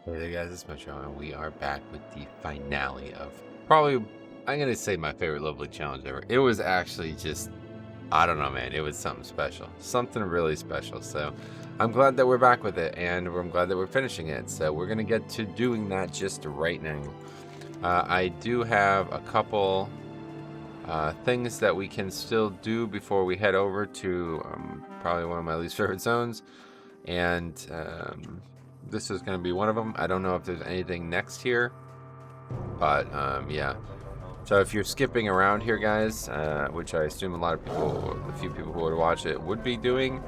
Hey there guys, it's Metro, and we are back with the finale of probably, I'm going to say, my favorite lovely challenge ever. It was actually just, I don't know, man, it was something special. Something really special. So I'm glad that we're back with it, and I'm glad that we're finishing it. So we're going to get to doing that just right now. I do have a couple things that we can still do before we head over to probably one of my least favorite zones. And this is going to be one of them. I don't know if there's anything next here, but yeah. So if you're skipping around here, guys, which I assume a lot of people, the few people who would watch it would be doing,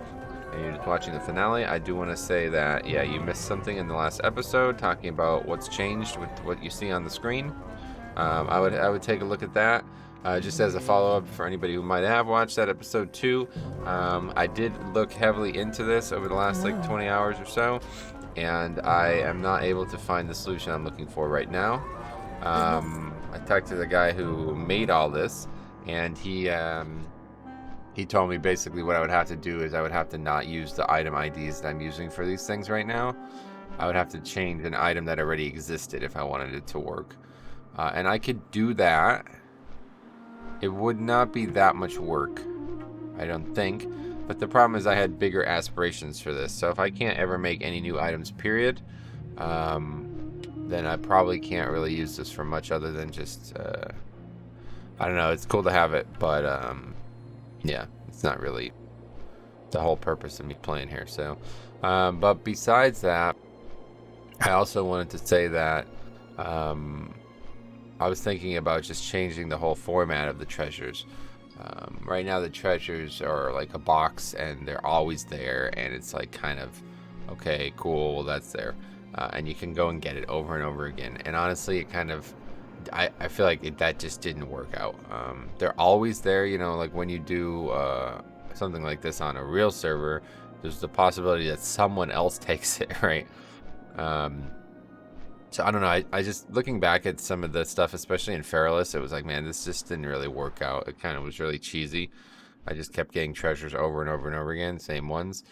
and you're just watching the finale, I do want to say that, yeah, you missed something in the last episode talking about what's changed with what you see on the screen. I would take a look at that. Just as a follow-up for anybody who might have watched that episode 2, I did look heavily into this over the last like 20 hours or so, and I am not able to find the solution I'm looking for right now. I talked to the guy who made all this, and he told me basically what I would have to do is I would have to not use the item IDs that I'm using for these things right now. I would have to change an item that already existed if I wanted it to work. And I could do that. It would not be that much work, I don't think. But the problem is I had bigger aspirations for this. So if I can't ever make any new items, period, then I probably can't really use this for much other than just, I don't know, it's cool to have it. But, yeah, it's not really the whole purpose of me playing here. So, but besides that, I also wanted to say that, I was thinking about just changing the whole format of the treasures. Right now the treasures are like a box and they're always there, and it's like kind of, okay, cool, well, that's there. And you can go and get it over and over again. And honestly, it kind of, I feel like that just didn't work out. They're always there, you know, like when you do something like this on a real server, there's the possibility that someone else takes it, right? So I don't know. I just, looking back at some of the stuff, especially in Feralus, it was like, man, this just didn't really work out. It kind of was really cheesy. I just kept getting treasures over and over and over again, same ones.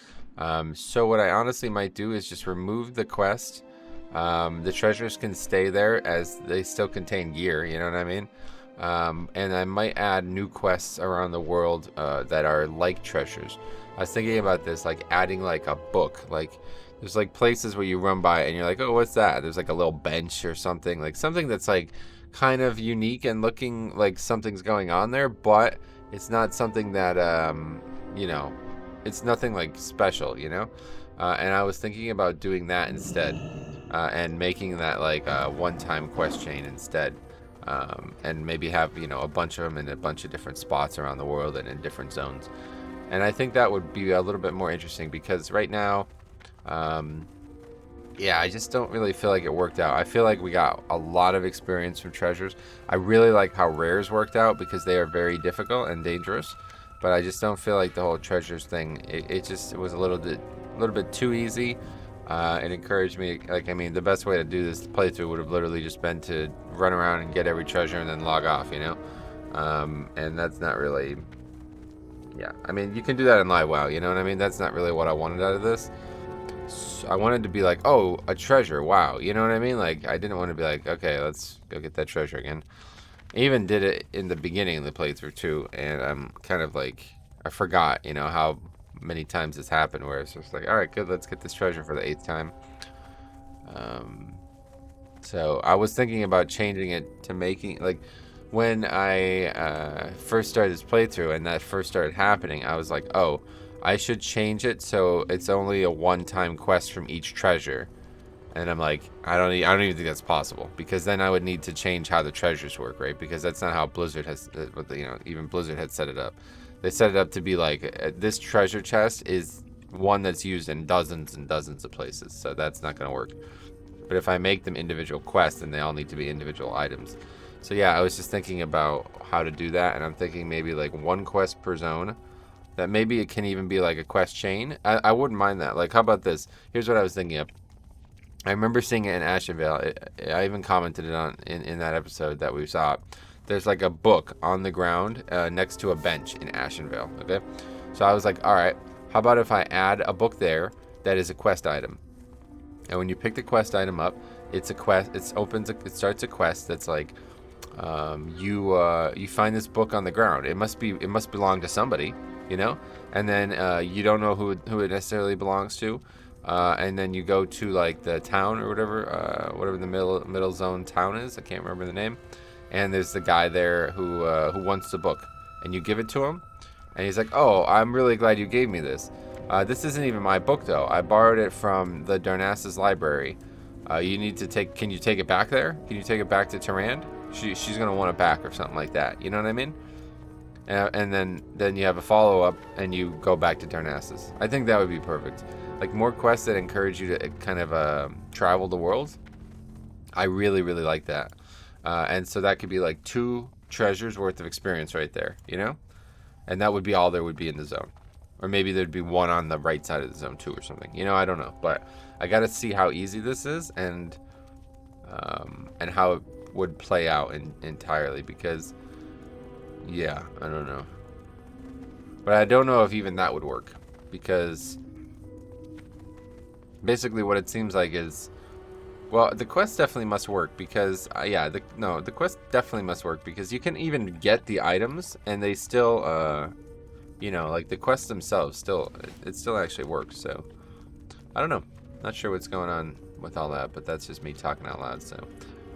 So what I honestly might do is just remove the quest. The treasures can stay there as they still contain gear, you know what I mean? And I might add new quests around the world that are like treasures. I was thinking about this, like adding like a book, like there's like places where you run by and you're like, oh, what's that? There's like a little bench or something, like something that's like kind of unique and looking like something's going on there, but it's not something that, you know, it's nothing like special, you know? And I was thinking about doing that instead, and making that like a one-time quest chain instead. And maybe have, you know, a bunch of them in a bunch of different spots around the world and in different zones. And I think that would be a little bit more interesting because right now, yeah, I just don't really feel like it worked out. I feel like we got a lot of experience from treasures. I really like how rares worked out because they are very difficult and dangerous. But I just don't feel like the whole treasures thing, it was a little bit too easy. It encouraged me, like, I mean, the best way to do this playthrough would have literally just been to run around and get every treasure and then log off, you know? And that's not really, yeah. I mean, you can do that in live WoW, you know what I mean? That's not really what I wanted out of this. I wanted to be like, oh, a treasure, wow, you know what I mean? Like, I didn't want to be like, okay, let's go get that treasure again. I even did it in the beginning of the playthrough too, and I'm kind of like, I forgot, you know, how many times this happened where it's just like, all right, good, let's get this treasure for the 8th time. So I was thinking about changing it to making, like, when I first started this playthrough and that first started happening, I was like, oh, I should change it so it's only a one-time quest from each treasure. And I'm like, I don't even think that's possible, because then I would need to change how the treasures work, right? Because that's not how Blizzard has, you know, even Blizzard had set it up. They set it up to be like, this treasure chest is one that's used in dozens and dozens of places, so that's not going to work. But if I make them individual quests, then they all need to be individual items. So yeah, I was just thinking about how to do that, and I'm thinking maybe like one quest per zone. That maybe it can even be like a quest chain. I wouldn't mind that. Like, how about this? Here's what I was thinking of. I remember seeing it in Ashenvale. I even commented it on in that episode that we saw. There's like a book on the ground next to a bench in Ashenvale. Okay, so I was like, all right, how about if I add a book there that is a quest item, And when you pick the quest item up, it's a quest. It starts a quest that's like, you find this book on the ground. It must belong to somebody, you know. And then you don't know who it necessarily belongs to. And then you go to like the town or whatever the middle zone town is. I can't remember the name. And there's the guy there who wants the book, and you give it to him, and he's like, "Oh, I'm really glad you gave me this. This isn't even my book though. I borrowed it from the Darnassus library. You need to take. Can you take it back there? Can you take it back to Tyrande? She's gonna want it back or something like that. You know what I mean?" And then you have a follow up, and you go back to Darnassus. I think that would be perfect. Like more quests that encourage you to kind of travel the world. I really like that. And so that could be like 2 treasures worth of experience right there, you know? And that would be all there would be in the zone. Or maybe there'd be 1 on the right side of the zone too or something. You know, I don't know. But I got to see how easy this is and how it would play out entirely because, yeah, I don't know. But I don't know if even that would work because basically what it seems like is, well, the quest definitely must work because, the quest definitely must work because you can even get the items and they still, you know, like the quests themselves it still actually works. So, I don't know. Not sure what's going on with all that, but that's just me talking out loud. So,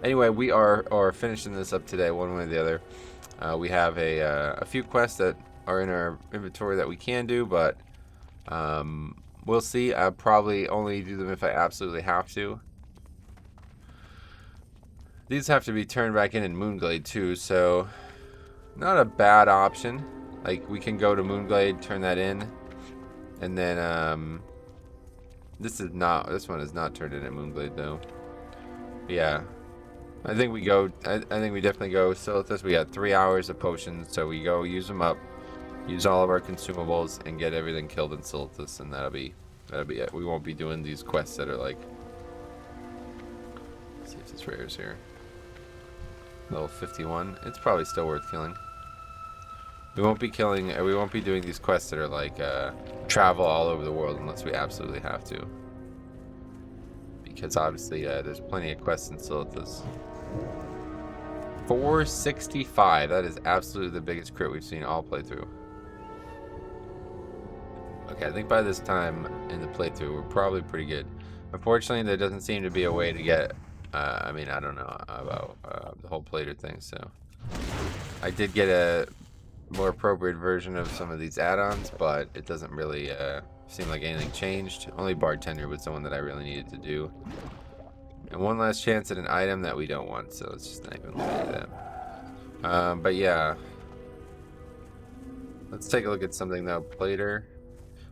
anyway, we are finishing this up today, one way or the other. We have a few quests that are in our inventory that we can do, but we'll see. I'll probably only do them if I absolutely have to. These have to be turned back in Moonglade too, so not a bad option. Like we can go to Moonglade, turn that in, and then this one is not turned in at Moonglade though. But yeah, I think we go. I think we definitely go. So with this, we got 3 hours of potions, so we go use them up, use all of our consumables, and get everything killed in Silithus, and that'll be it. We won't be doing these quests that are like. Let's see if this rare is here. Level 51. It's probably still worth killing. We won't be doing these quests that are like travel all over the world unless we absolutely have to. Because obviously there's plenty of quests in Silithus. 465. That is absolutely the biggest crit we've seen all playthrough. Okay, I think by this time in the playthrough we're probably pretty good. Unfortunately, there doesn't seem to be a way to get. I mean, I don't know about the whole plater thing, so I did get a more appropriate version of some of these add-ons, but it doesn't really seem like anything changed. Only Bartender was the one that I really needed to do. And one last chance at an item that we don't want, so let's just not even look at that. But yeah. Let's take a look at something though, Plater.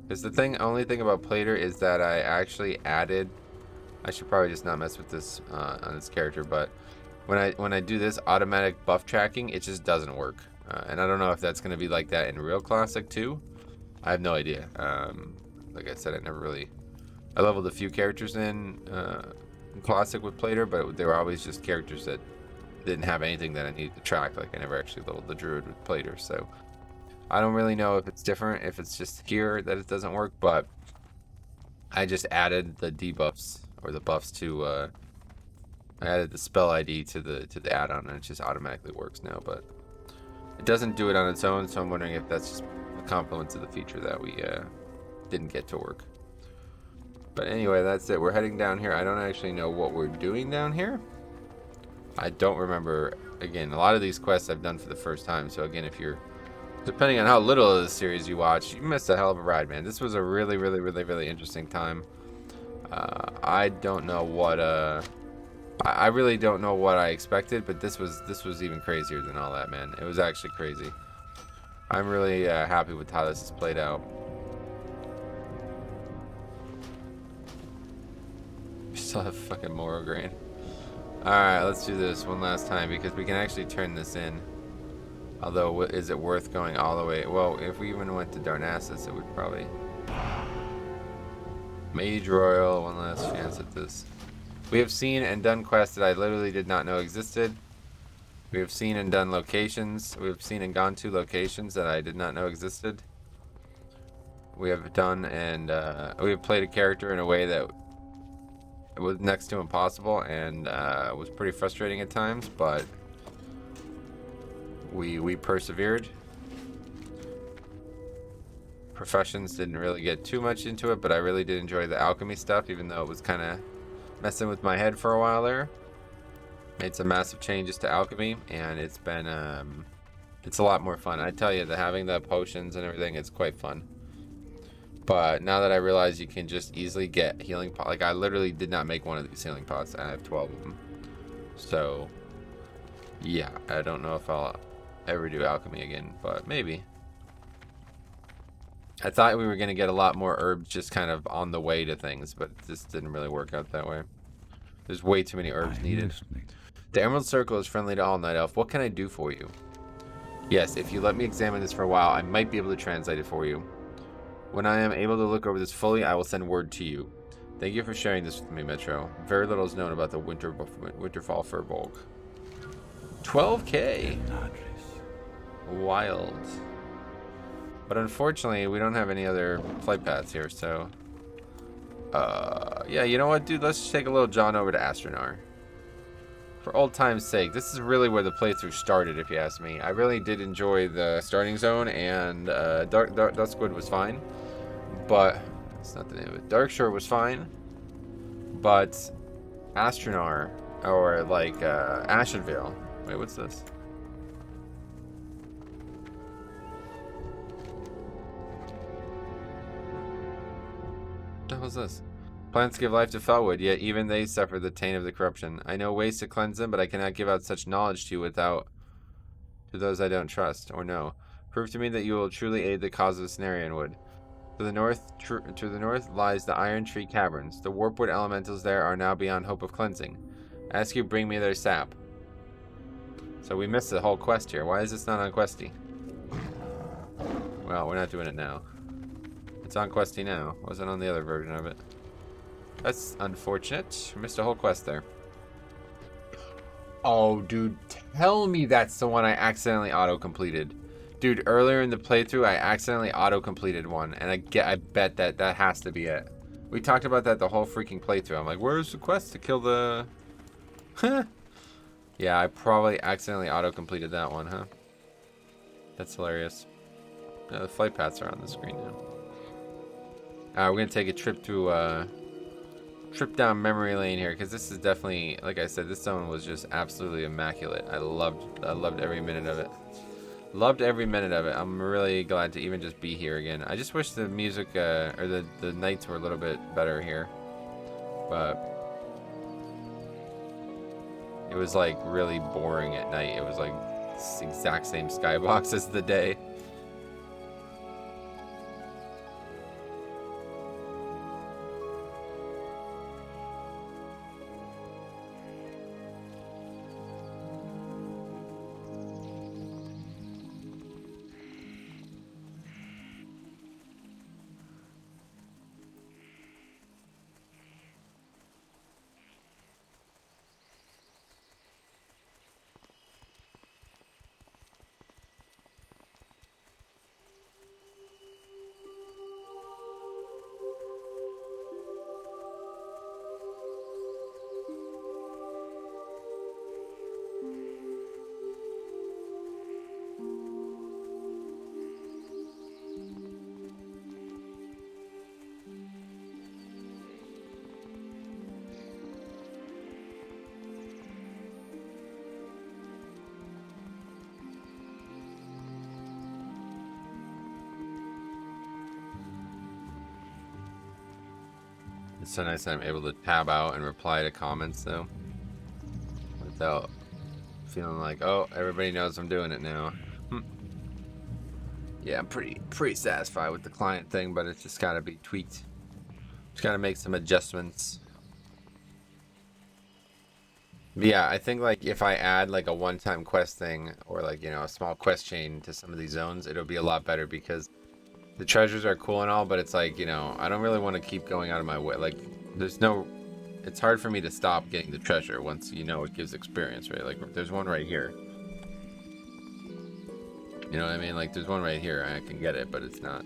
Because the only thing about Plater is that I actually added. I should probably just not mess with this on this character, but when I do this automatic buff tracking, it just doesn't work. And I don't know if that's going to be like that in real Classic too. I have no idea. Like I said, I leveled a few characters in Classic with Plater, but they were always just characters that didn't have anything that I needed to track. Like I never actually leveled the Druid with Plater, so I don't really know if it's different, if it's just here that it doesn't work, but I just added the debuffs or the buffs to I added the spell ID to the add-on, and it just automatically works now, but it doesn't do it on its own, so I'm wondering if that's just a compliment to the feature that we didn't get to work. But anyway, that's it. We're heading down here. I don't actually know what we're doing down here. I don't remember. Again, a lot of these quests I've done for the first time, so again, if you're depending on how little of the series you watch, you missed a hell of a ride, man. This was a really interesting time. I don't know what I really don't know what I expected, but this was even crazier than all that, man. It was actually crazy. I'm really happy with how this has played out. We still have fucking Moro grain. Alright, let's do this one last time because we can actually turn this in. Although, is it worth going all the way? Well, if we even went to Darnassus, it would probably... Mage Royal, one last chance at this. We have seen and done quests that I literally did not know existed. We have seen and done locations. We have seen and gone to locations that I did not know existed. We have done and we have played a character in a way that It was next to impossible, and it was pretty frustrating at times, but we persevered. Professions didn't really get too much into it, but I really did enjoy the alchemy stuff, even though it was kind of messing with my head for a while there. Made some massive changes to alchemy, and it's been it's a lot more fun. I tell you, having the potions and everything, it's quite fun. But now that I realize you can just easily get healing pots, like I literally did not make one of these healing pots. I have 12 of them. So yeah, I don't know if I'll ever do alchemy again, but maybe. I thought we were going to get a lot more herbs just kind of on the way to things, but this didn't really work out that way. There's way too many herbs needed. The Emerald Circle is friendly to all, Night Elf. What can I do for you? Yes, if you let me examine this for a while, I might be able to translate it for you. When I am able to look over this fully, I will send word to you. Thank you for sharing this with me, Metro. Very little is known about the Winterfall Firbolg. 12k. Wild. But unfortunately, we don't have any other flight paths here, so... yeah, you know what, dude? Let's just take a little jaunt over to Astronar. For old time's sake, this is really where the playthrough started, if you ask me. I really did enjoy the starting zone, and Duskwood was fine. But, that's not the name of it. Darkshore was fine. But, Astronar, or like, Ashenvale. Wait, what's this? What the hell is this? Plants give life to Felwood, yet even they suffer the taint of the corruption. I know ways to cleanse them, but I cannot give out such knowledge to you without to those I don't trust or know. Prove to me that you will truly aid the cause of Cenarian Wood. To the north lies the Iron Tree Caverns. The Warpwood elementals there are now beyond hope of cleansing. I ask you, bring me their sap. So we missed the whole quest here. Why is this not on Questy? Well, we're not doing it now. It's on Questy now. Wasn't on the other version of it. That's unfortunate. Missed a whole quest there. Oh, dude, tell me that's the one I accidentally auto-completed. Dude, earlier in the playthrough, I accidentally auto-completed one, and I bet that has to be it. We talked about that the whole freaking playthrough. I'm like, where's the quest to kill the... Yeah, I probably accidentally auto-completed that one, huh? That's hilarious. Yeah, the flight paths are on the screen now. We're gonna take a trip to, trip down memory lane here, because this is definitely, like I said, this zone was just absolutely immaculate. I loved every minute of it. Loved every minute of it. I'm really glad to even just be here again. I just wish the music, or the nights were a little bit better here. But it was like really boring at night. It was like the exact same skybox as the day. It's so nice that I'm able to tab out and reply to comments though, without feeling like, oh, everybody knows I'm doing it now. Yeah, I'm pretty satisfied with the client thing, but it's just gotta be tweaked. Just gotta make some adjustments. But yeah, I think like if I add like a one-time quest thing or like, you know, a small quest chain to some of these zones, it'll be a lot better, because the treasures are cool and all, but it's like, you know, I don't really want to keep going out of my way. Like, it's hard for me to stop getting the treasure once, you know, it gives experience, right? Like, there's one right here. You know what I mean? Like, there's one right here. I can get it, but it's not.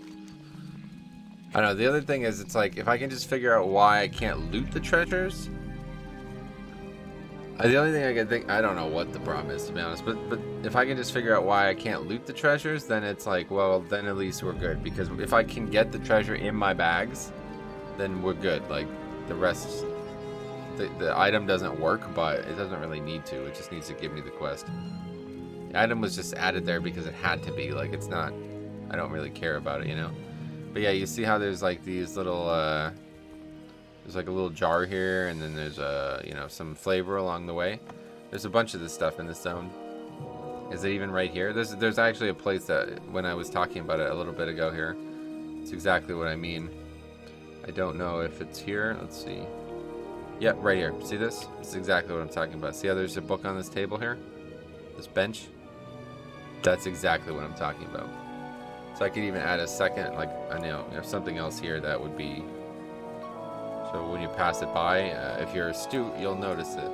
I know, the other thing is, it's like, if I can just figure out why I can't loot the treasures. The only thing I can think, I don't know what the problem is, to be honest, but if I can just figure out why I can't loot the treasures, then it's like, well, then at least we're good. Because if I can get the treasure in my bags, then we're good. Like, the rest, the item doesn't work, but it doesn't really need to. It just needs to give me the quest. The item was just added there because it had to be. Like, it's not, I don't really care about it, you know? But yeah, you see how there's like these little, there's like a little jar here, and then there's you know, some flavor along the way. There's a bunch of this stuff in this zone. Is it even right here? There's actually a place that, when I was talking about it a little bit ago here, it's exactly what I mean. I don't know if it's here. Let's see. Yep, right here. See this? It's exactly what I'm talking about. See how there's a book on this table here? This bench? That's exactly what I'm talking about. So I could even add a second, like, I know, something else here that would be. So when you pass it by, if you're astute, you'll notice it.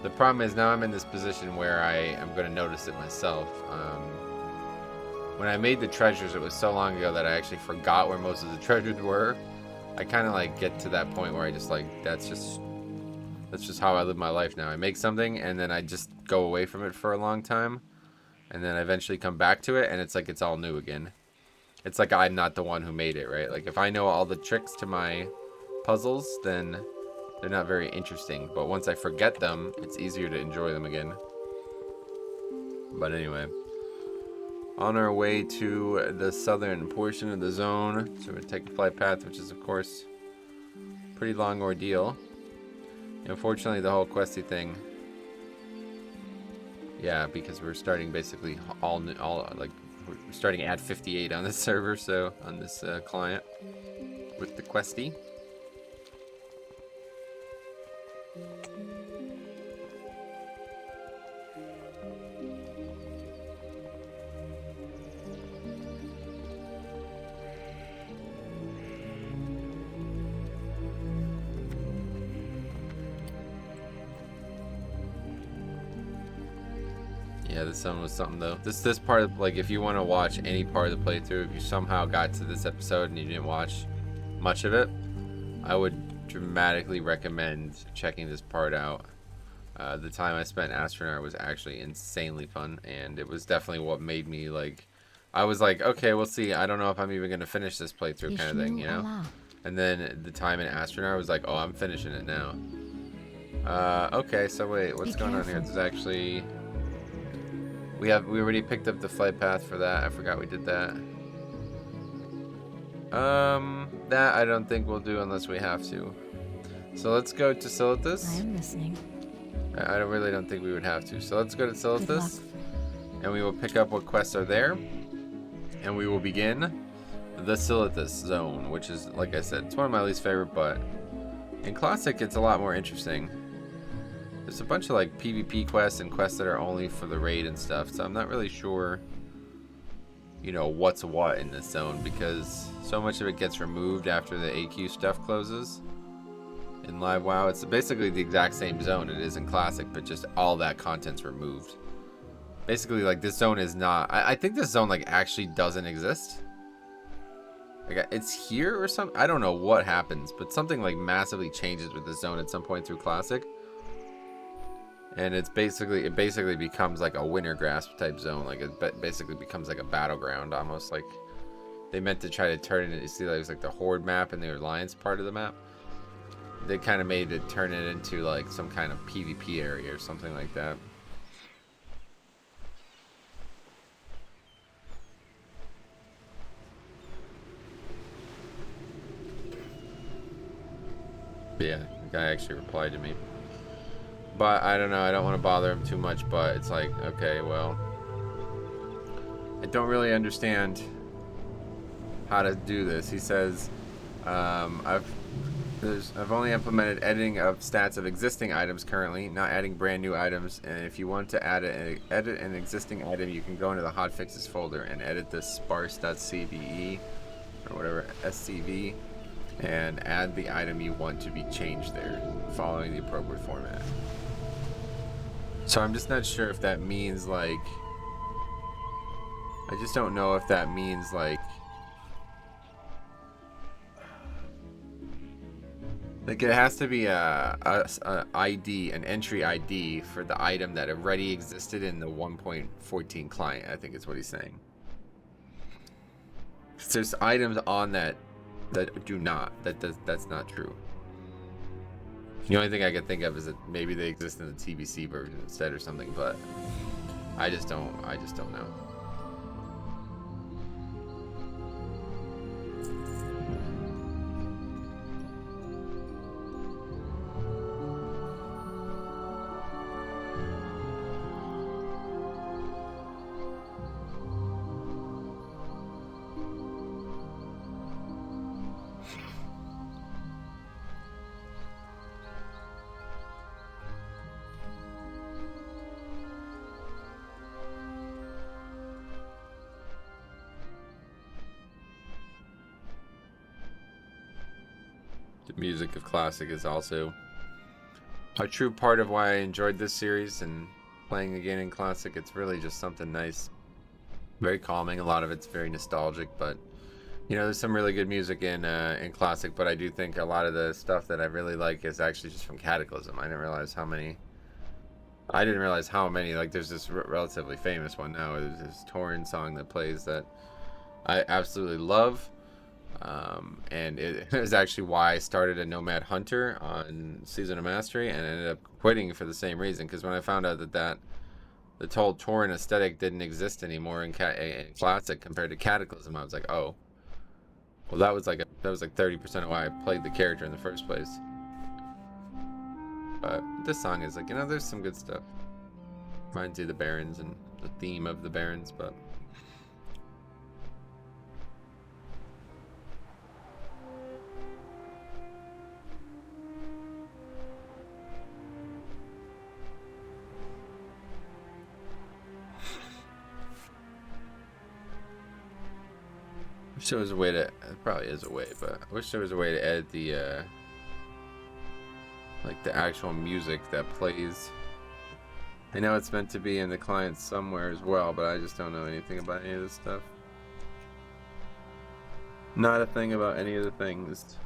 The problem is now I'm in this position where I am going to notice it myself. When I made the treasures, it was so long ago that I actually forgot where most of the treasures were. I kind of like get to that point where I just like, that's just how I live my life now. I make something and then I just go away from it for a long time. And then I eventually come back to it and it's like it's all new again. It's like I'm not the one who made it, right? Like if I know all the tricks to my puzzles, then they're not very interesting. But once I forget them, it's easier to enjoy them again. But anyway, on our way to the southern portion of the zone. So we're going to take the flight path, which is of course a pretty long ordeal. Unfortunately, the whole questy thing, yeah, because we're starting basically all like we're starting at 58 on this server, so on this client with the questy. Yeah, this one was something though. This part of, like, if you want to watch any part of the playthrough, if you somehow got to this episode and you didn't watch much of it, I would dramatically recommend checking this part out. The time I spent Astronaut was actually insanely fun, and it was definitely what made me like, I was like, okay, we'll see. I don't know if I'm even gonna finish this playthrough kind of thing, you know? And then the time in Astronaut was like, oh, I'm finishing it now. Okay, so wait, what's going on here? There's actually. We already picked up the flight path for that. I forgot we did that. That I don't think we'll do unless we have to. So let's go to Silithus. I am listening. I really don't think we would have to. So let's go to Silithus, and we will pick up what quests are there, and we will begin the Silithus zone, which is, like I said, it's one of my least favorite, but in Classic it's a lot more interesting. There's a bunch of like PvP quests and quests that are only for the raid and stuff, so I'm not really sure, you know, what's what in this zone, because so much of it gets removed after the AQ stuff closes. In Live WoW, it's basically the exact same zone it is in Classic, but just all that content's removed. Basically, like, this zone is not, I think this zone like actually doesn't exist. Like, it's here or something. I don't know what happens, but something like massively changes with this zone at some point through Classic. And it basically becomes like a winter grasp type zone. Like it basically becomes like a battleground almost. Like they meant to try to turn it. You see, like, it was like the Horde map and the Alliance part of the map. They kind of made it turn it into like some kind of PvP area or something like that. But yeah, the guy actually replied to me. But I don't know, I don't want to bother him too much, but it's like, okay, well, I don't really understand how to do this. He says, I've only implemented editing of stats of existing items currently, not adding brand new items. And if you want to edit an existing item, you can go into the hotfixes folder and edit the sparse.cve or whatever, SCV, and add the item you want to be changed there, following the appropriate format. So I'm just not sure if that means like, I just don't know if that means like Like it has to be a ID, an entry ID for the item that already existed in the 1.14 client. I think is what he's saying. There's items on that do not. That's not true. The only thing I can think of is that maybe they exist in the TBC version instead or something, but I just don't know. The music of Classic is also a true part of why I enjoyed this series and playing again in Classic. It's really just something nice, very calming. A lot of it's very nostalgic, but you know, there's some really good music in Classic. But I do think a lot of the stuff that I really like is actually just from Cataclysm. I didn't realize how many. Like, there's this relatively famous one now. There's this Tauren song that plays that I absolutely love. And it is actually why I started a Nomad Hunter on Season of Mastery and ended up quitting for the same reason. Because when I found out that the whole Tauren aesthetic didn't exist anymore in Classic compared to Cataclysm, I was like, oh, well, that was like 30% of why I played the character in the first place. But this song is like, you know, there's some good stuff. Reminds you of the Barons and the theme of the Barons, but. I wish there was a way to, it probably is a way, but I wish there was a way to edit the, like the actual music that plays. I know it's meant to be in the client somewhere as well, but I just don't know anything about any of this stuff. Not a thing about any of the things.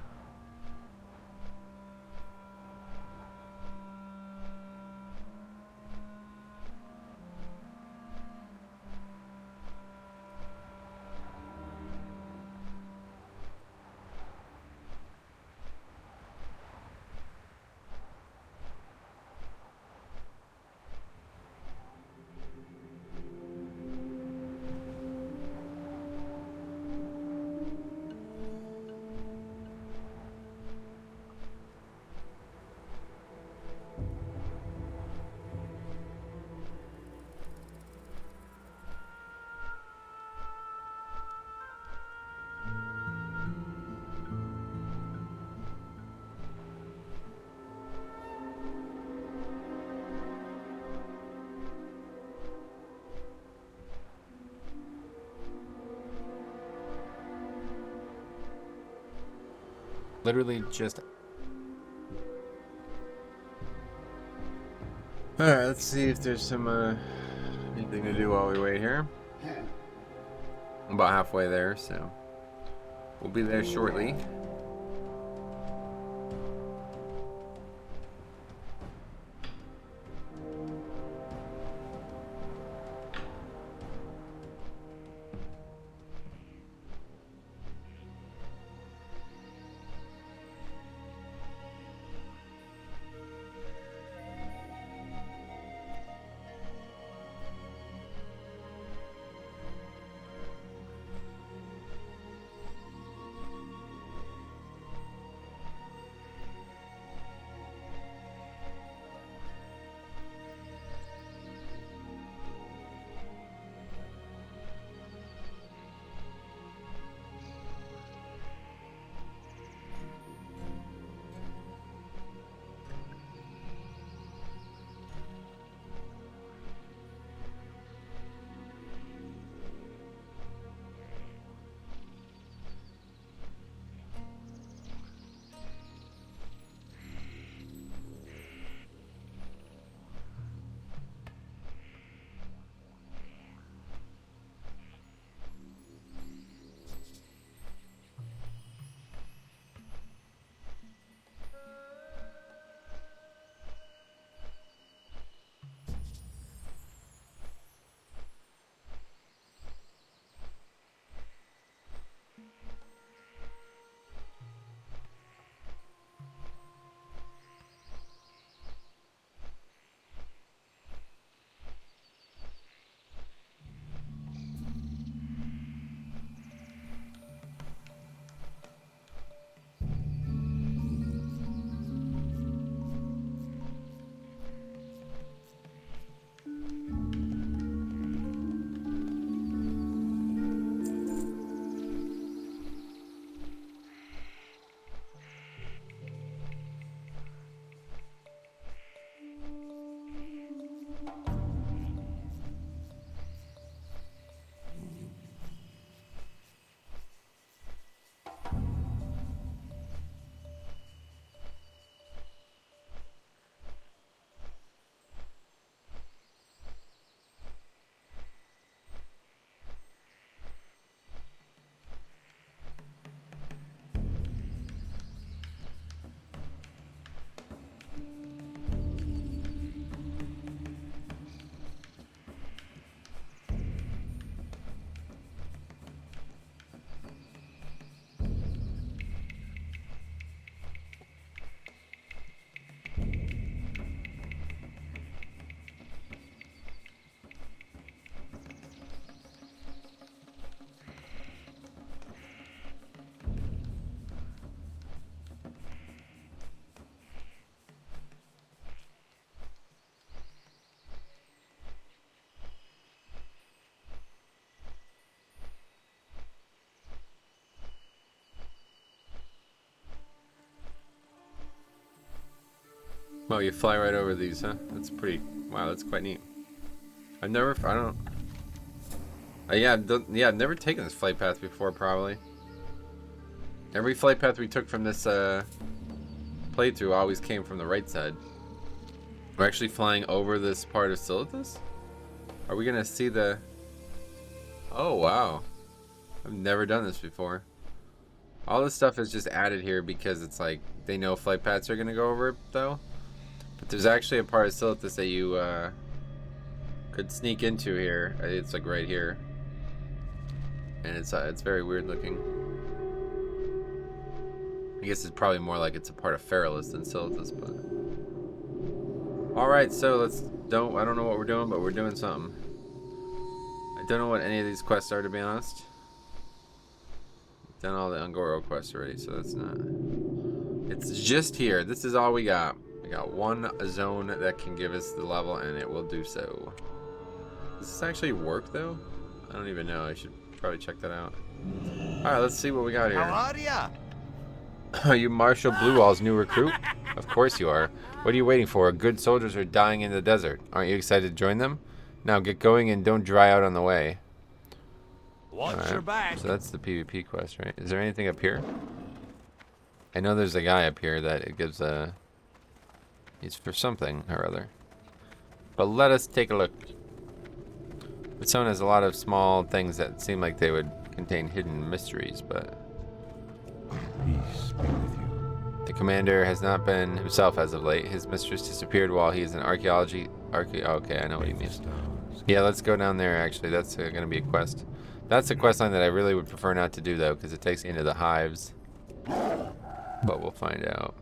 Literally just. Alright, let's see if there's some anything to do while we wait here. I'm about halfway there, so we'll be there shortly. Oh, you fly right over these, huh? That's pretty. Wow, that's quite neat. I don't. Yeah, I've never taken this flight path before. Probably. Every flight path we took from this playthrough always came from the right side. We're actually flying over this part of Silithus? Are we gonna see the... Oh, wow. I've never done this before. All this stuff is just added here because it's like, they know flight paths are gonna go over it, though. But there's actually a part of Silithus that you could sneak into here. It's like right here. And it's very weird looking. I guess it's probably more like it's a part of Feralus than Silithus, but... Alright, so I don't know what we're doing, but we're doing something. I don't know what any of these quests are, to be honest. I've done all the Ungoro quests already, so that's not... It's just here. This is all we got. We got one zone that can give us the level, and it will do so. Does this actually work, though? I don't even know. I should probably check that out. Alright, let's see what we got here. How are ya? Are you Marshal Bluewall's new recruit? Of course you are. What are you waiting for? Good soldiers are dying in the desert. Aren't you excited to join them? Now get going and don't dry out on the way. Watch your back. So that's the PvP quest, right? Is there anything up here? I know there's a guy up here that it gives a... He's for something or other. But let us take a look. This one has a lot of small things that seem like they would contain hidden mysteries, but... Peace be with you. The commander has not been himself as of late. His mistress disappeared while he is in archaeology. Okay, I know what he means. Yeah, let's go down there, actually. That's going to be a quest. That's a quest line that I really would prefer not to do, though, because it takes you into the hives. But we'll find out.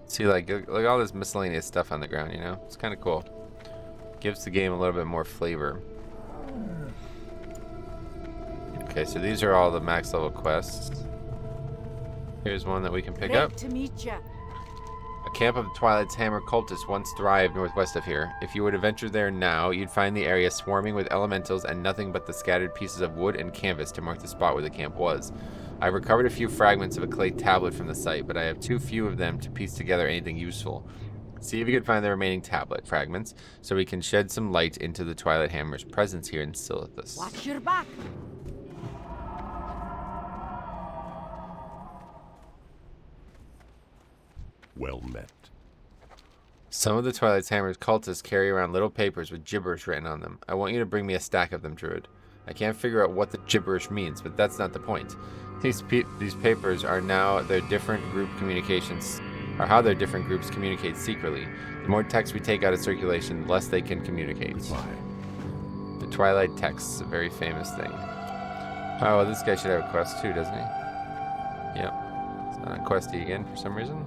See, like, look at all this miscellaneous stuff on the ground, you know? It's kind of cool. Gives the game a little bit more flavor. Okay, so these are all the max level quests. Here's one that we can pick up. To meet ya. A camp of Twilight's Hammer cultists once thrived northwest of here. If you were to venture there now, you'd find the area swarming with elementals and nothing but the scattered pieces of wood and canvas to mark the spot where the camp was. I've recovered a few fragments of a clay tablet from the site, but I have too few of them to piece together anything useful. See if you can find the remaining tablet fragments, so we can shed some light into the Twilight Hammer's presence here in Silithus. Watch your back. Well met. Some of the Twilight's Hammer's cultists carry around little papers with gibberish written on them. I want you to bring me a stack of them, Druid. I can't figure out what the gibberish means, but that's not the point. These papers are now their different group communications, or how their different groups communicate secretly. The more text we take out of circulation, the less they can communicate. The Twilight Text's a very famous thing. Oh, well, this guy should have a quest too, doesn't he? Yep. It's not a questy again for some reason.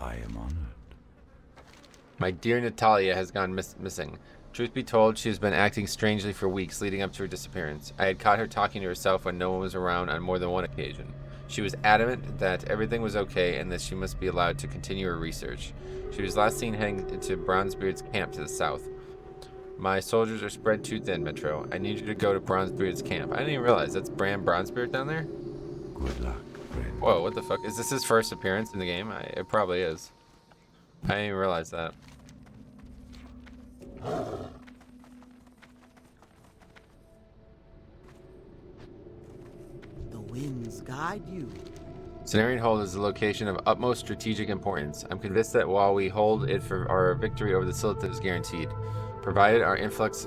I am honored. My dear Natalia has gone missing. Truth be told, she has been acting strangely for weeks leading up to her disappearance. I had caught her talking to herself when no one was around on more than one occasion. She was adamant that everything was okay and that she must be allowed to continue her research. She was last seen heading into Bronzebeard's camp to the south. My soldiers are spread too thin, Metro. I need you to go to Bronzebeard's camp. I didn't even realize that's Bronzebeard down there? Good luck, friend. Whoa, what the fuck? Is this his first appearance in the game? It probably is. I didn't even realize that. The winds guide you. Cenarian Hold is a location of utmost strategic importance. I'm convinced that while we hold it, for our victory over the Silithus is guaranteed, provided our influx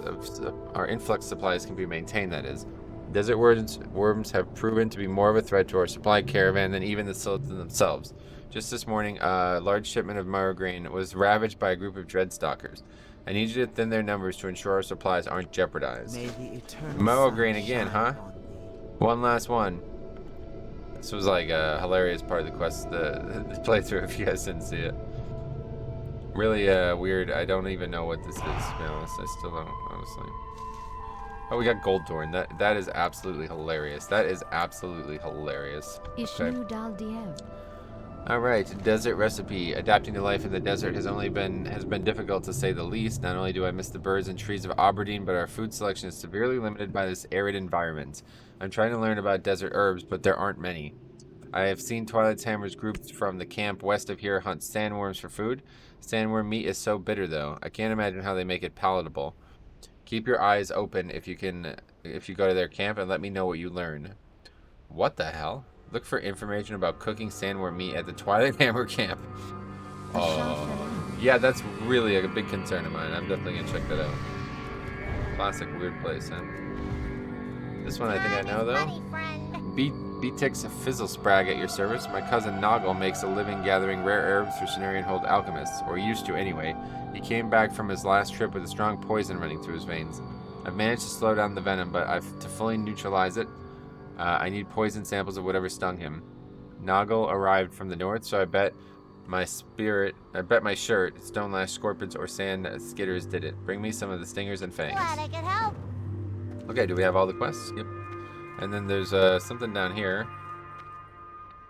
supplies can be maintained. That is, desert worms have proven to be more of a threat to our supply caravan than even the Silithus themselves. Just this morning, a large shipment of marrow grain was ravaged by a group of dreadstalkers. I need you to thin their numbers to ensure our supplies aren't jeopardized. May the eternal Marrow sun grain again, shine huh? on thee. One last one. This was like a hilarious part of the quest, the playthrough, if you guys didn't see it. Really weird. I don't even know what this is, to be honest. I still don't, honestly. Oh, we got Goldthorn. That is absolutely hilarious. That is absolutely hilarious. Okay. All right, desert recipe. Adapting to life in the desert has been difficult to say the least. Not only do I miss the birds and trees of Aberdeen, but our food selection is severely limited by this arid environment. I'm trying to learn about desert herbs, but there aren't many. I have seen Twilight's Hammers groups from the camp west of here hunt sandworms for food. Sandworm meat is so bitter, though. I can't imagine how they make it palatable. Keep your eyes open if you go to their camp, and let me know what you learn. What the hell? Look for information about cooking sandworm meat at the Twilight Hammer camp. Oh, yeah, that's really a big concern of mine. I'm definitely gonna check that out. Classic weird place, huh? This one I think I know though. Beatix Fizzle Sprag at your service. My cousin Noggle makes a living gathering rare herbs for Cenarian Hold alchemists, or used to anyway. He came back from his last trip with a strong poison running through his veins. I've managed to slow down the venom, but to fully neutralize it, I need poison samples of whatever stung him. Noggle arrived from the north, so I bet my shirt, Stonelash Scorpions, or Sand Skitters did it. Bring me some of the stingers and fangs. Glad I could help. Okay, do we have all the quests? Yep. And then there's something down here.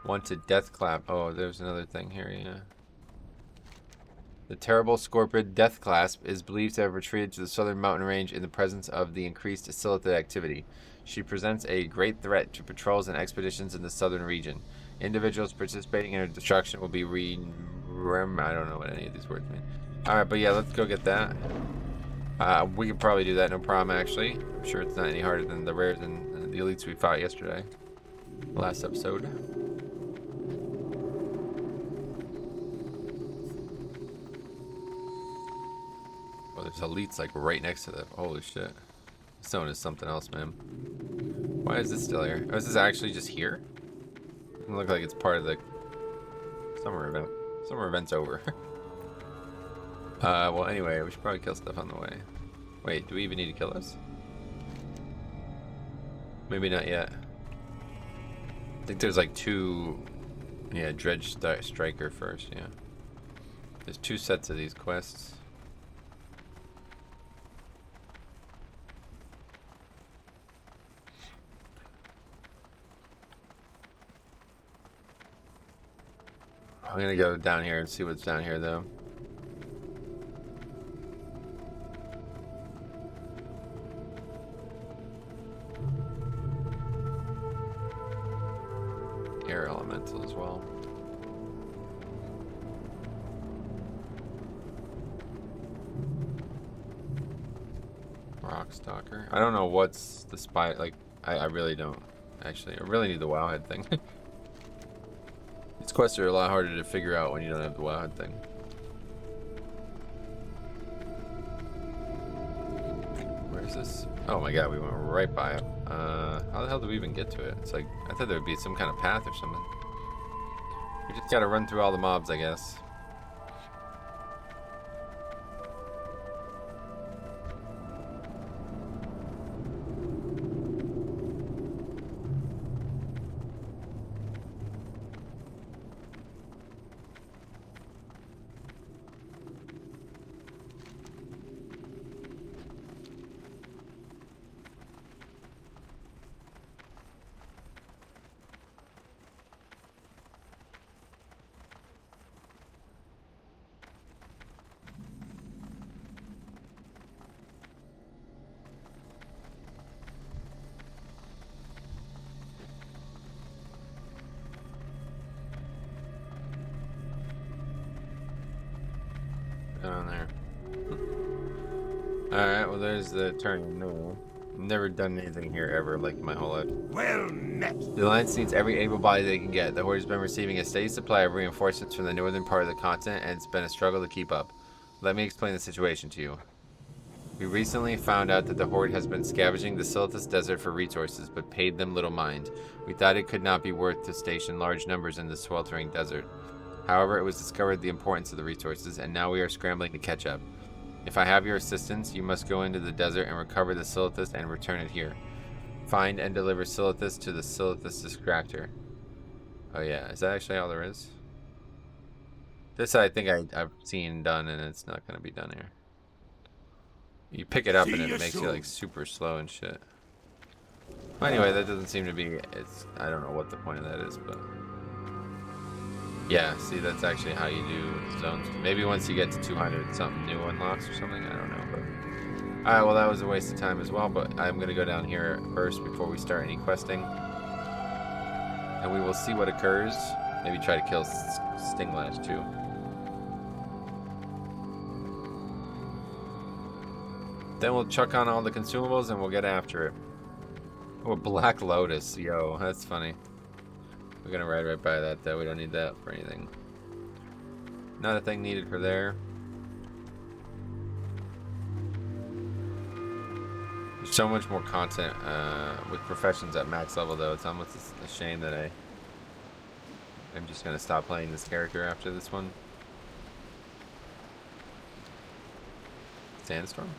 Wanted Death Clap. Oh, there's another thing here, yeah. The terrible Scorpid Death Clasp is believed to have retreated to the southern mountain range in the presence of the increased Silithid activity. She presents a great threat to patrols and expeditions in the southern region. Individuals participating in her destruction will be I don't know what any of these words mean. Alright, but yeah, let's go get that. We could probably do that, no problem, actually. I'm sure it's not any harder than the rares and the elites we fought yesterday. Last episode. Oh, there's elites like right next to them. Holy shit. This zone is something else, man. Why is this still here? Oh, is this actually just here? Doesn't look like it's part of the summer event. Summer event's over. Well, anyway, we should probably kill stuff on the way. Wait, do we even need to kill this? Maybe not yet. I think there's like two... Yeah, Dredge Striker first, yeah. There's two sets of these quests. I'm gonna go down here and see what's down here, though. Air elemental as well. Rock Stalker. I don't know what's the spy. Like, I really don't. Actually, I really need the Wowhead thing. These quests are a lot harder to figure out when you don't have the Wowhead thing. Where is this? Oh my god, we went right by it. How the hell did we even get to it? It's like, I thought there would be some kind of path or something. We just gotta run through all the mobs, I guess. On there. Alright, well there's the turn. No. Never done anything here ever, like my whole life. Well met. The Alliance needs every able body they can get. The Horde has been receiving a steady supply of reinforcements from the northern part of the continent, and it's been a struggle to keep up. Let me explain the situation to you. We recently found out that the Horde has been scavenging the Silithus Desert for resources, but paid them little mind. We thought it could not be worth to station large numbers in the sweltering desert. However, it was discovered the importance of the resources, and now we are scrambling to catch up. If I have your assistance, you must go into the desert and recover the Silithus and return it here. Find and deliver Silithus to the Silithus Distractor. Oh yeah, is that actually all there is? This I think I've seen done, and it's not going to be done here. You pick it up and it makes you like super slow and shit. Well, anyway, that doesn't seem to be... I don't know what the point of that is, but... Yeah, see, that's actually how you do zones. Maybe once you get to 200, something new unlocks or something. I don't know, but... Alright, well, that was a waste of time as well, but I'm going to go down here first before we start any questing. And we will see what occurs. Maybe try to kill Stinglash, too. Then we'll chuck on all the consumables and we'll get after it. Oh, Black Lotus. Yo, that's funny. We're going to ride right by that, though. We don't need that for anything. Not a thing needed for there. There's so much more content with professions at max level, though. It's almost a shame that I'm just going to stop playing this character after this one. Sandstorm?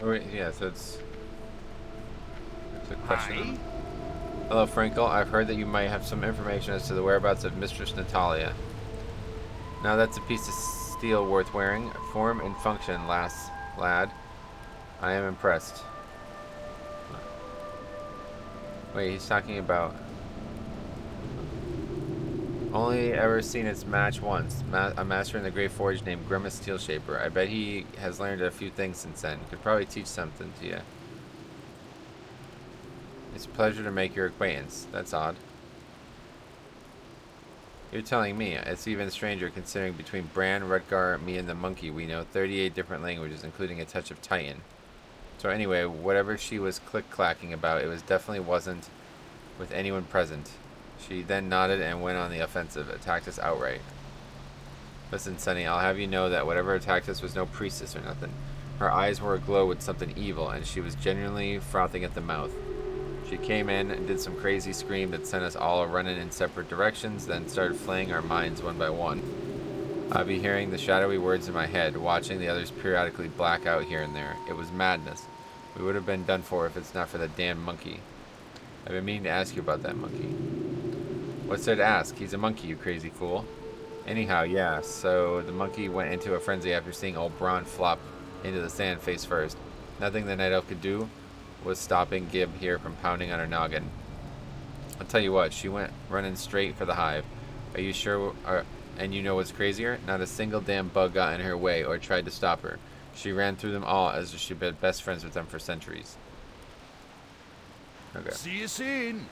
Oh, wait, yeah, so it's a question. Hello, Frankel. I've heard that you might have some information as to the whereabouts of Mistress Natalia. Now that's a piece of steel worth wearing. Form and function, lad. I am impressed. Wait, he's talking about... Only ever seen its match once. A master in the Great Forge named Grimace Steelshaper. I bet he has learned a few things since then. Could probably teach something to you. It's a pleasure to make your acquaintance. That's odd. You're telling me. It's even stranger considering between Bran, Rutgar, me, and the monkey we know 38 different languages, including a touch of Titan. So anyway, whatever she was click-clacking about, it was definitely wasn't with anyone present. She then nodded and went on the offensive, attacked us outright. Listen, Sonny, I'll have you know that whatever attacked us was no priestess or nothing. Her eyes were aglow with something evil, and she was genuinely frothing at the mouth. She came in and did some crazy scream that sent us all running in separate directions, then started flaying our minds one by one. I'd be hearing the shadowy words in my head, watching the others periodically black out here and there. It was madness. We would have been done for if it's not for that damn monkey. I've been meaning to ask you about that monkey. What's there to ask? He's a monkey, you crazy fool. Anyhow, yeah, so the monkey went into a frenzy after seeing old Bronn flop into the sand face first. Nothing the Night Elf could do was stopping Gib here from pounding on her noggin. I'll tell you what, she went running straight for the hive. Are you sure? And you know what's crazier? Not a single damn bug got in her way or tried to stop her. She ran through them all as if she'd been best friends with them for centuries. Okay. See you soon.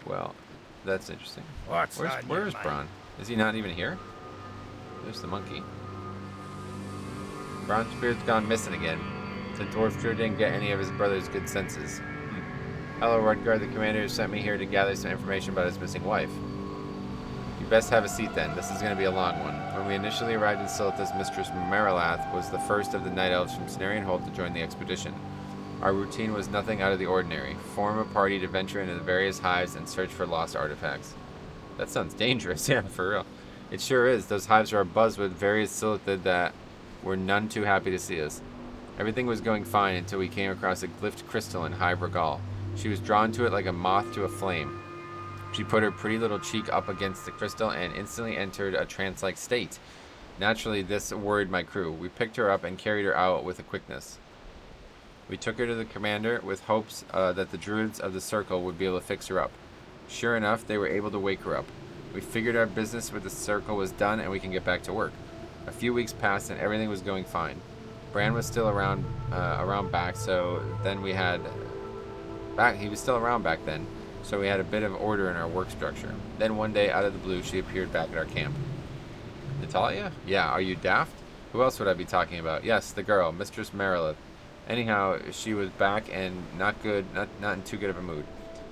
Well, that's interesting. Where's Bronn? Is he not even here? There's the monkey. Bronn's beard's gone missing again. The dwarf sure didn't get any of his brother's good senses. Hello, Rutgar. The commander sent me here to gather some information about his missing wife. You best have a seat then. This is going to be a long one. When we initially arrived in Silithus, Mistress Marilath was the first of the Night Elves from Cenarian Hold to join the expedition. Our routine was nothing out of the ordinary. Form a party to venture into the various hives and search for lost artifacts. That sounds dangerous, yeah, for real. It sure is. Those hives are abuzz with various Silithid that were none too happy to see us. Everything was going fine until we came across a glyphed crystal in Hive Regal. She was drawn to it like a moth to a flame. She put her pretty little cheek up against the crystal and instantly entered a trance-like state. Naturally, this worried my crew. We picked her up and carried her out with a quickness. We took her to the commander with hopes that the Druids of the Circle would be able to fix her up. Sure enough, they were able to wake her up. We figured our business with the Circle was done and we can get back to work. A few weeks passed and everything was going fine. Bran was still around back, so then we had... He was still around back then, so we had a bit of order in our work structure. Then one day, out of the blue, she appeared back at our camp. Natalia? Yeah, are you daft? Who else would I be talking about? Yes, the girl, Mistress Marilith. Anyhow, she was back and not in too good of a mood.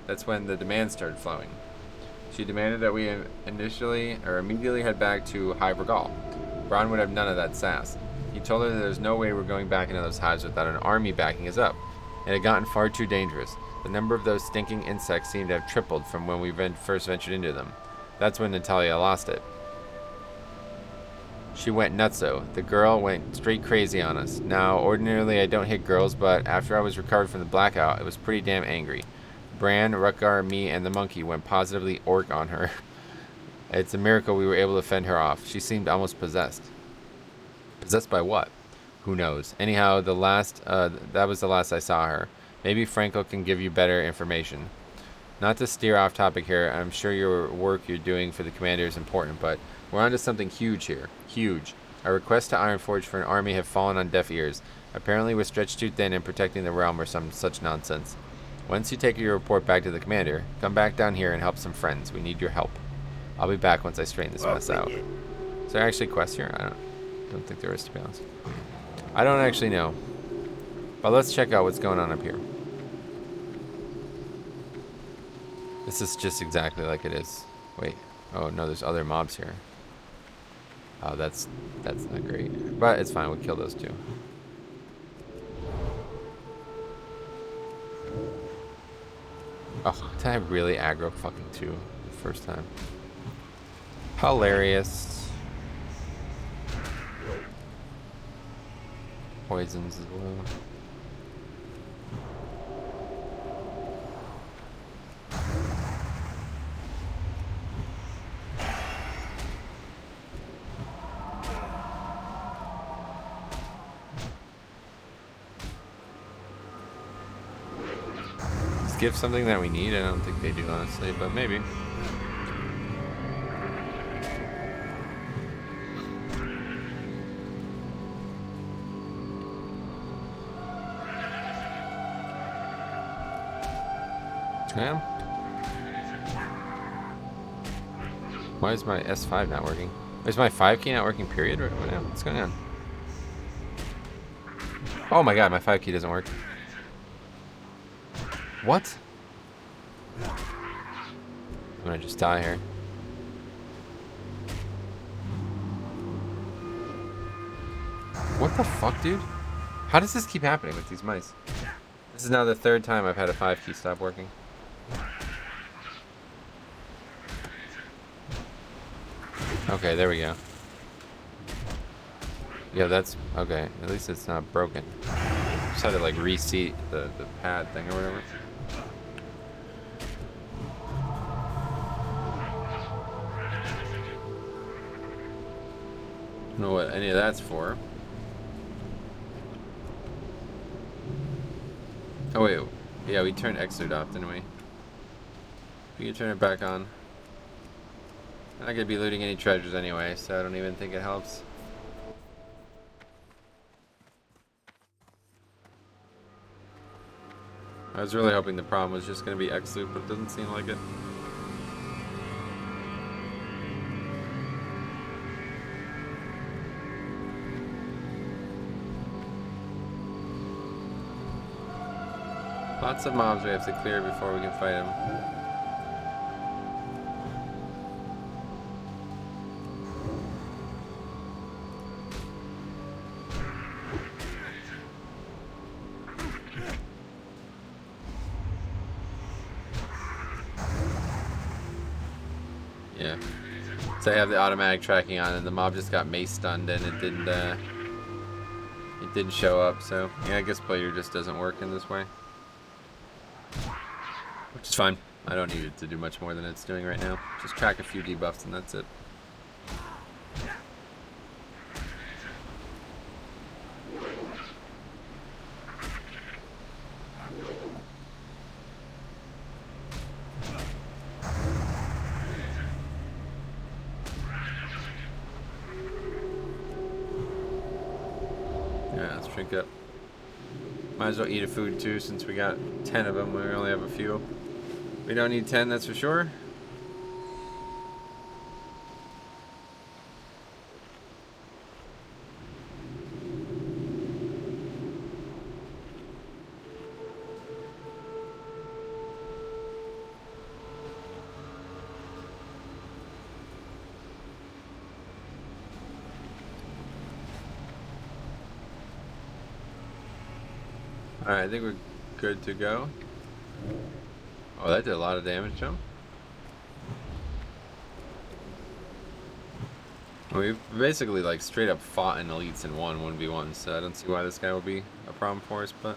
That's when the demands started flowing. She demanded that we immediately head back to Hive Regal. Bronn would have none of that sass. He told her that there's no way we're going back into those hives without an army backing us up. It had gotten far too dangerous. The number of those stinking insects seemed to have tripled from when we first ventured into them. That's when Natalia lost it. She went nutso. The girl went straight crazy on us. Now, ordinarily I don't hit girls, but after I was recovered from the blackout, I was pretty damn angry. Bran, Rutgar, me, and the monkey went positively orc on her. It's a miracle we were able to fend her off. She seemed almost possessed. Possessed by what? Who knows? Anyhow, that was the last I saw her. Maybe Franco can give you better information. Not to steer off topic here, I'm sure your work you're doing for the commander is important, but we're onto something huge here. Huge. Our requests to Ironforge for an army have fallen on deaf ears. Apparently we're stretched too thin in protecting the realm or some such nonsense. Once you take your report back to the commander, come back down here and help some friends. We need your help. I'll be back once I straighten this mess out. Is there actually quests here? I don't think there is, to be honest. I don't actually know. But let's check out what's going on up here. This is just exactly like it is. Wait. Oh no, there's other mobs here. Oh, that's not great. But it's fine, we'll kill those two. Oh, did I really aggro fucking two the first time? Hilarious. Poisons as well. Give something that we need? I don't think they do, honestly, but maybe. Yeah. Why is my S5 not working? Is my 5 key not working, period? What's going on? Oh my god, my 5 key doesn't work. What? I'm gonna just die here. What the fuck, dude? How does this keep happening with these mice? This is now the third time I've had a 5 key stop working. Okay, there we go. Yeah, that's okay. At least it's not broken. Just had to like reseat the pad thing or whatever. Don't know what any of that's for. Oh wait, yeah, we turned Exude off, didn't we? We can turn it back on. I'm not gonna be looting any treasures anyway, so I don't even think it helps. I was really hoping the problem was just gonna be Exude, but it doesn't seem like it. Lots of mobs we have to clear before we can fight them. Yeah. So I have the automatic tracking on, and the mob just got mace stunned, and it didn't show up. So yeah, I guess player just doesn't work in this way. Which is fine. I don't need it to do much more than it's doing right now. Just track a few debuffs and that's it. Yeah, let's drink up. Might as well eat a food too, since we got 10 of them. We only have a few. We don't need 10, that's for sure. Alright, I think we're good to go. Oh, that did a lot of damage to him. We've basically like straight up fought in elites in 1v1, so I don't see why this guy would be a problem for us, but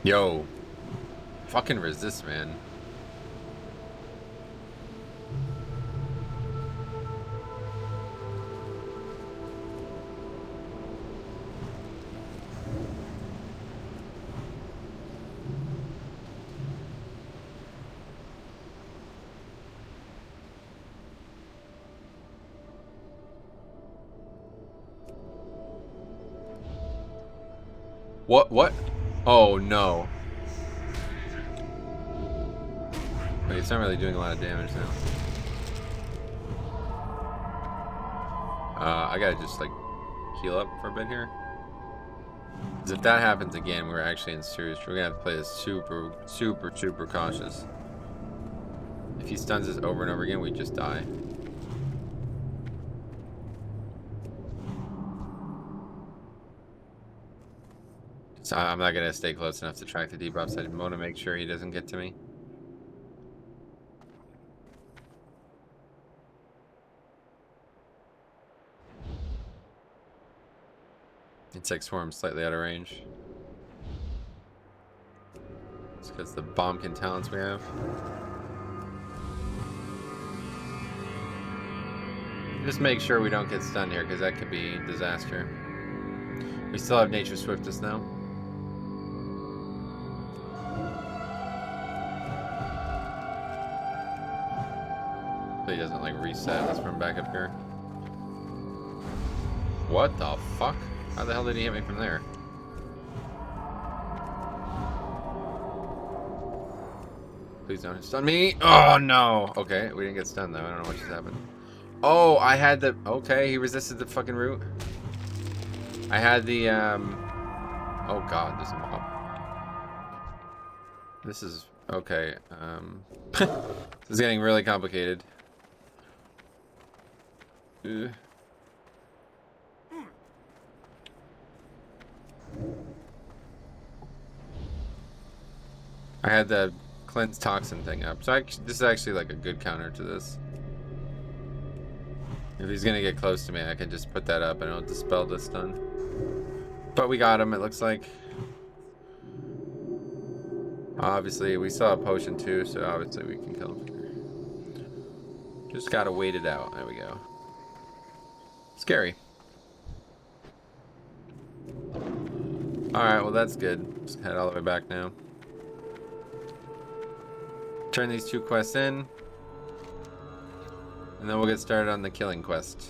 yo, fucking resist, man. What? Oh no. Wait, it's not really doing a lot of damage now. I gotta just like heal up for a bit here. Because if that happens again, we're actually in serious. We're gonna have to play this super cautious. If he stuns us over and over again, we just die. So I'm not gonna stay close enough to track the debuffs. I want to make sure he doesn't get to me. Insect swarm slightly out of range. It's because the bombkin talents we have. Just make sure we don't get stunned here, because that could be disaster. We still have Nature Swiftness now. So he doesn't like reset us from back up here. What the fuck? How the hell did he hit me from there? Please don't stun me. Oh no. Okay, we didn't get stunned though. I don't know what just happened. Oh, I had the... Okay, he resisted the fucking root. I had the, Oh god, there's a mob. This is... Okay, This is getting really complicated. I had the cleanse toxin thing up, so this is actually like a good counter to this. If he's gonna get close to me, I can just put that up and it'll dispel the stun. But we got him, it looks like. Obviously, we saw a potion too, so obviously we can kill him. Just gotta wait it out. There we go. Scary. Alright, well that's good. Just head all the way back now. Turn these 2 quests in. And then we'll get started on the killing quest.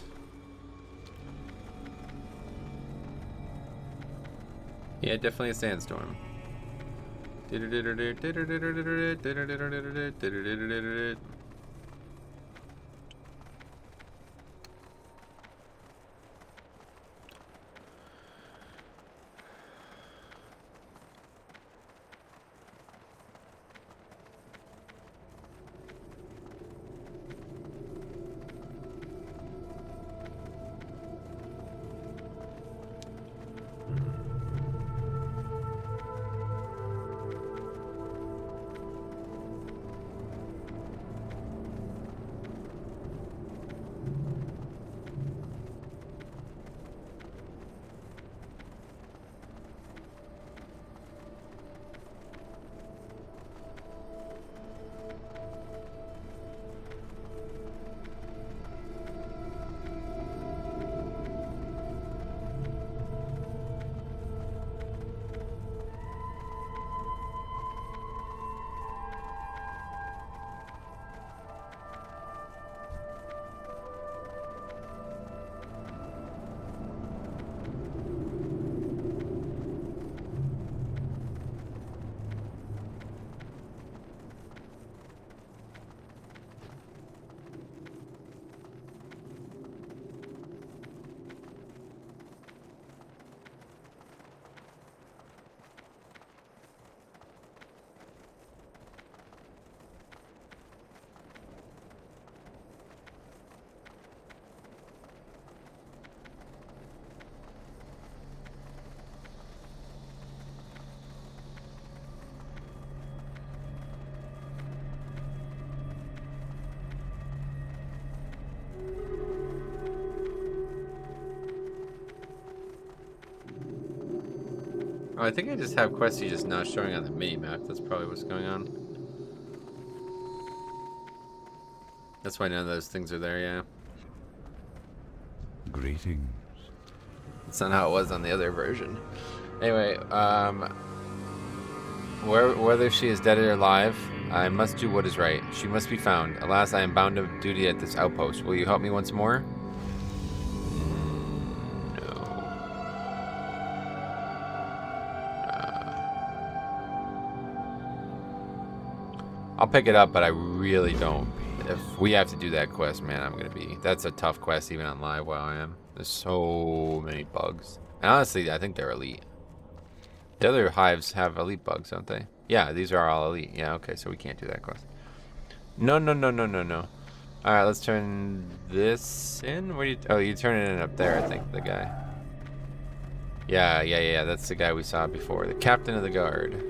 Yeah, definitely a sandstorm. Oh, I think I just have Questy just not showing on the mini map. That's probably what's going on. That's why none of those things are there, yeah. Greetings. That's not how it was on the other version. Anyway, whether she is dead or alive, I must do what is right. She must be found. Alas, I am bound of duty at this outpost. Will you help me once more? No. I'll pick it up, but I really don't. If we have to do that quest, man, I'm gonna be. That's a tough quest even on live while I am. There's so many bugs. And honestly, I think they're elite. The other hives have elite bugs, don't they? Yeah, these are all elite. Yeah, okay, so we can't do that quest. No, no, no, no, no, no. Alright, let's turn this in. Where do you... Oh, you turn it in up there, I think, the guy. Yeah, that's the guy we saw before. The captain of the guard.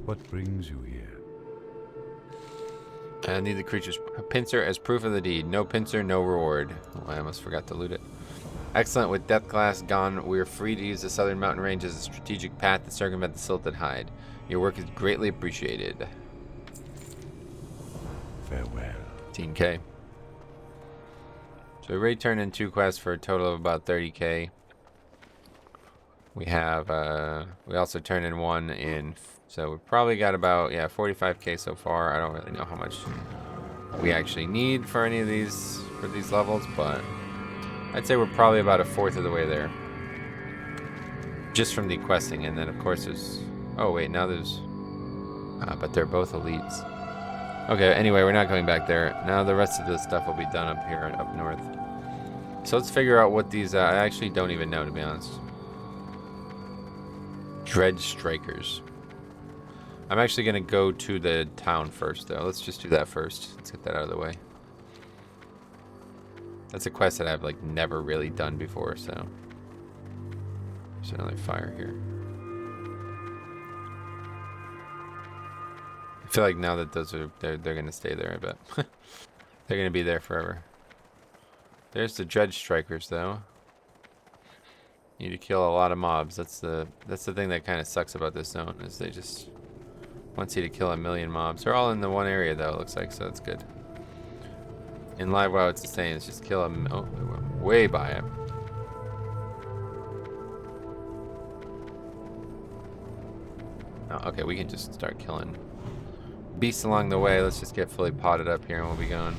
What brings you here? I need the creature's pincer as proof of the deed. No pincer, no reward. Oh, I almost forgot to loot it. Excellent. With Death Glass gone, we are free to use the southern mountain range as a strategic path to circumvent the Silted Hide. Your work is greatly appreciated. Farewell. 15k. So we already turned in 2 quests for a total of about 30k. We have, we also turned in 1 in, so we probably got about, 45k so far. I don't really know how much we actually need for any of these, for these levels, but I'd say we're probably about 1/4 of the way there. Just from the questing, and then of course there's, oh wait, now there's, but they're both elites. Okay, anyway, we're not going back there. Now the rest of the stuff will be done up here, up north. So let's figure out what these, I actually don't even know, to be honest. Dread Strikers. I'm actually going to go to the town first, though. Let's just do that first. Let's get that out of the way. That's a quest that I've, like, never really done before, so. There's another fire here. I feel like now that those are, they're going to stay there, I bet. They're going to be there forever. There's the Dread Strikers, though. You need to kill a lot of mobs. That's the thing that kind of sucks about this zone, is they just want you to kill a million mobs. They're all in the one area though, it looks like, so that's good. In live WoW it's the same, it's just kill them. Oh, we went way by it. Oh, okay, we can just start killing beasts along the way. Let's just get fully potted up here and we'll be going.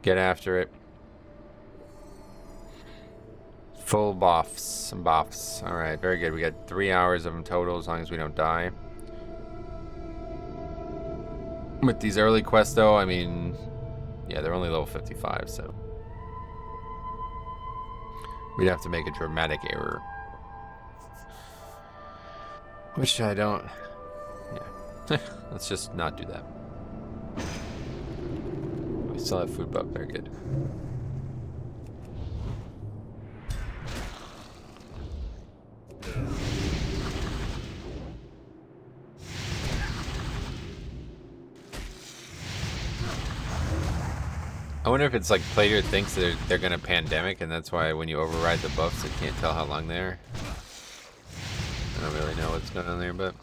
Get after it. Full buffs. Alright, very good. We got 3 hours of them total as long as we don't die. With these early quests though, I mean, yeah, they're only level 55, so we'd have to make a dramatic error. Which I don't, yeah. Let's just not do that. We still have food buff, very good. I wonder if it's like player thinks they're gonna pandemic, and that's why when you override the buffs, it can't tell how long they are. I don't really know what's going on there, but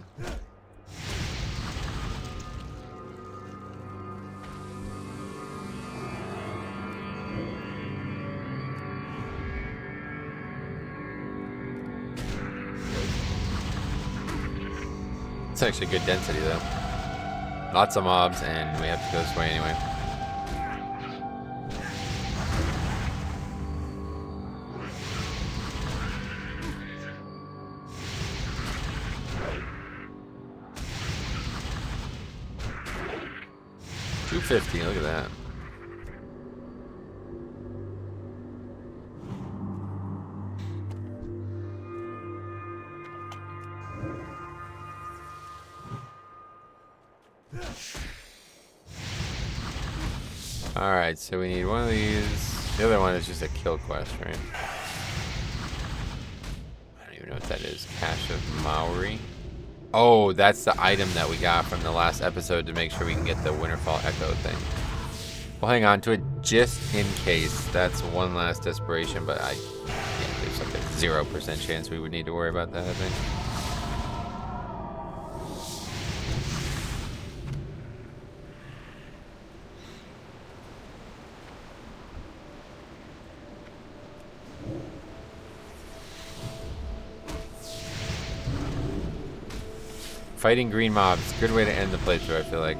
it's actually good density though. Lots of mobs, and we have to go this way anyway. $250, look at that. Alright, so we need one of these. The other one is just a kill quest, right? I don't even know what that is. Cache of Maori. Oh, that's the item that we got from the last episode to make sure we can get the Winterfall Echo thing. We'll hang on to it just in case. That's one last desperation, but yeah, there's like a 0% chance we would need to worry about that, I think. Fighting green mobs, good way to end the playthrough. I feel like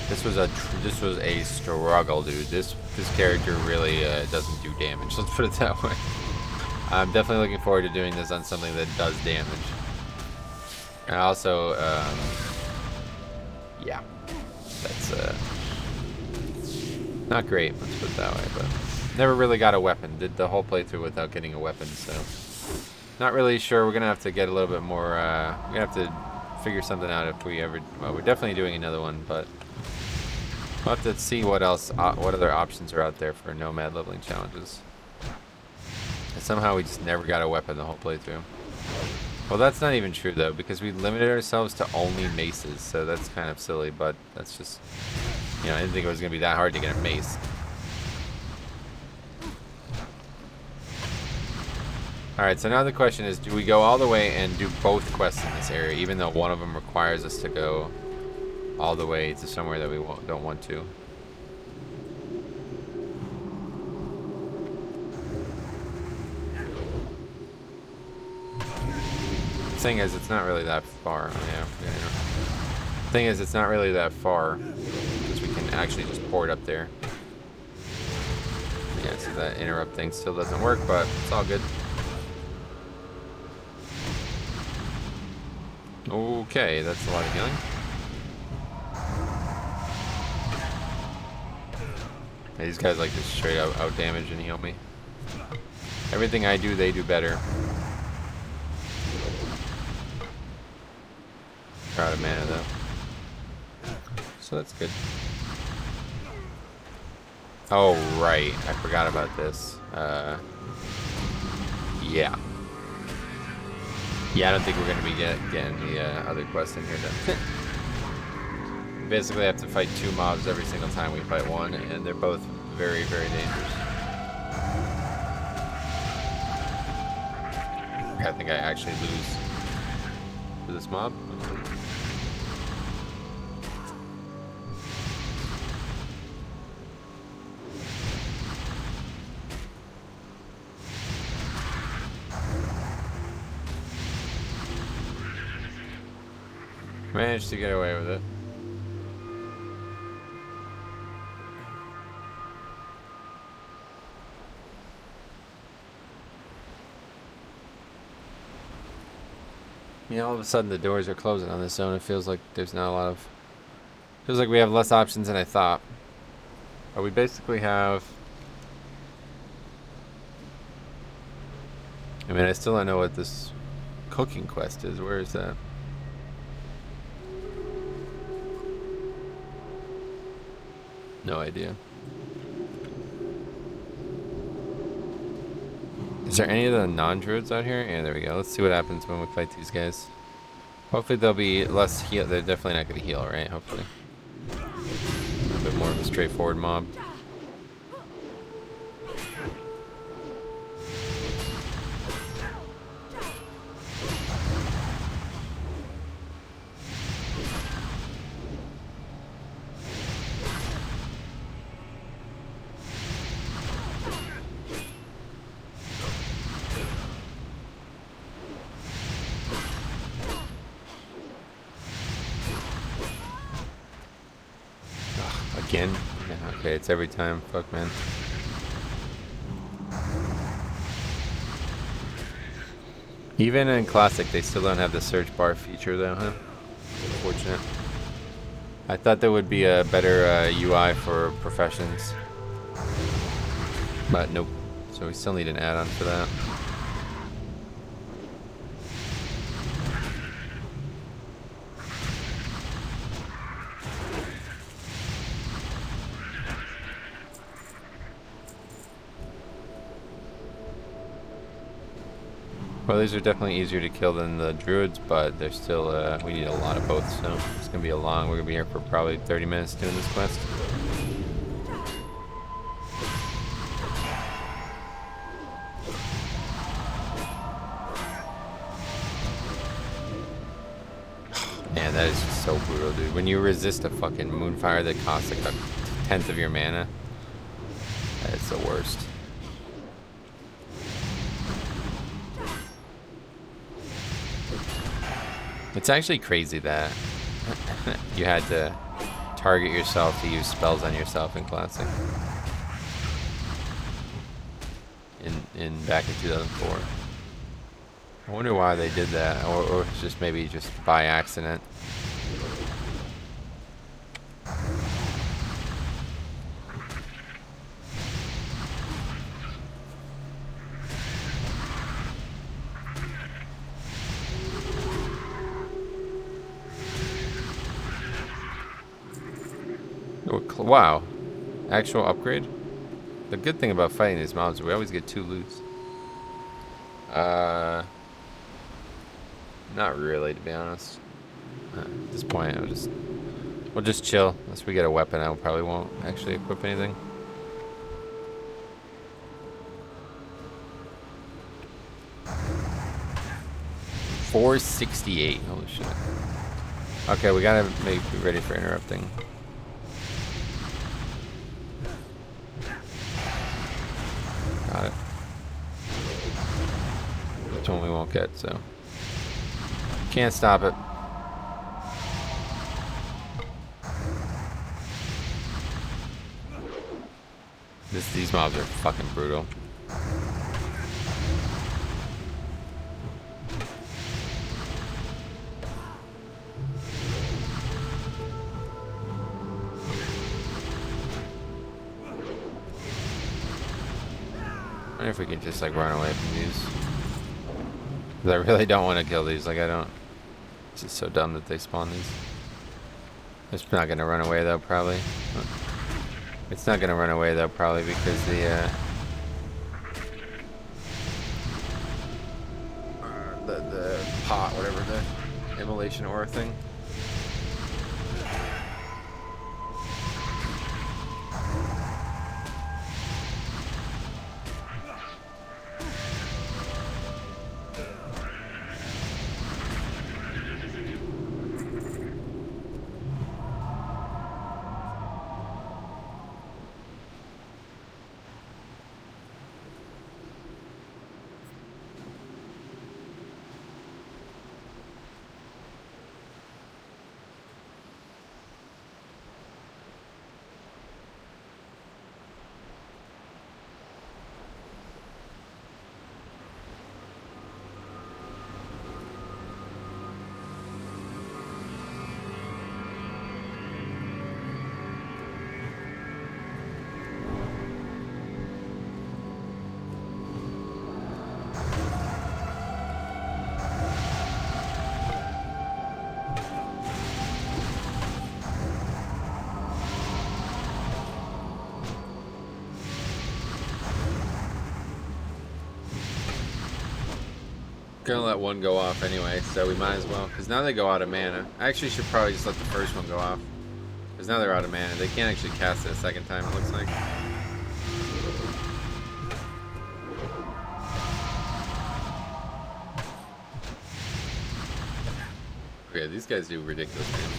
this was a struggle, dude. This character really doesn't do damage. Let's put it that way. I'm definitely looking forward to doing this on something that does damage. And also, yeah, that's not great. Let's put it that way. But never really got a weapon. Did the whole playthrough without getting a weapon, so. Not really sure. We're gonna have to get a little bit more. We're gonna have to figure something out if we ever. Well, we're definitely doing another one, but we'll have to see what else, what other options are out there for Nomad leveling challenges. And somehow we just never got a weapon the whole playthrough. Well, that's not even true though, because we limited ourselves to only maces, so that's kind of silly. But that's just, you know, I didn't think it was gonna be that hard to get a mace. Alright, so now the question is, do we go all the way and do both quests in this area, even though one of them requires us to go all the way to somewhere that we don't want to? The thing is, it's not really that far. Oh, yeah, the thing is, it's not really that far, because we can actually just port up there. Yeah, so that interrupt thing still doesn't work, but it's all good. Okay, that's a lot of healing. Yeah, these guys like just straight out damage and heal me. Everything I do, they do better. They're out of mana though, so that's good. Oh right, I forgot about this. Yeah. Yeah, I don't think we're gonna be getting the other quest in here then. Basically, I have to fight 2 mobs every single time we fight one, and they're both very, very dangerous. I think I actually lose to this mob. Managed to get away with it. I mean, all of a sudden the doors are closing on this zone. It feels like there's not a lot of... Feels like we have less options than I thought. But we basically have... I mean, I still don't know what this cooking quest is. Where is that? No idea. Is there any of the non-druids out here? Yeah, there we go. Let's see what happens when we fight these guys. Hopefully they'll be less heal. They're definitely not going to heal, right? Hopefully. A bit more of a straightforward mob. Again? Yeah, okay, it's every time. Fuck, man. Even in Classic, they still don't have the search bar feature, though, huh? Unfortunate. I thought there would be a better UI for professions. But nope. So we still need an add-on for that. Well, these are definitely easier to kill than the druids, but they're still, we need a lot of both, so it's gonna be a long, we're gonna be here for probably 30 minutes doing this quest. Man, that is just so brutal, dude. When you resist a fucking moonfire that costs like a tenth of your mana, that's the worst. It's actually crazy that you had to target yourself to use spells on yourself in Classic. In back in 2004. I wonder why they did that, or it's just maybe just by accident. Wow, actual upgrade? The good thing about fighting these mobs is we always get 2 loots. Not really, to be honest. At this point, we'll just chill. Unless we get a weapon, I probably won't actually equip anything. $468. Holy shit. Okay, we gotta be ready for interrupting. Got it. Which one we won't get, so. Can't stop it. These mobs are fucking brutal. I wonder if we can just like run away from these. 'Cause I really don't want to kill these. Like I don't. It's just so dumb that they spawn these. It's not gonna run away though, probably. It's not gonna run away though, probably because the pot, whatever the immolation ore thing. Gonna let one go off anyway, so we might as well. Because now they go out of mana. I actually should probably just let the first one go off. Because now they're out of mana. They can't actually cast it a second time, it looks like. Okay, these guys do ridiculous damage.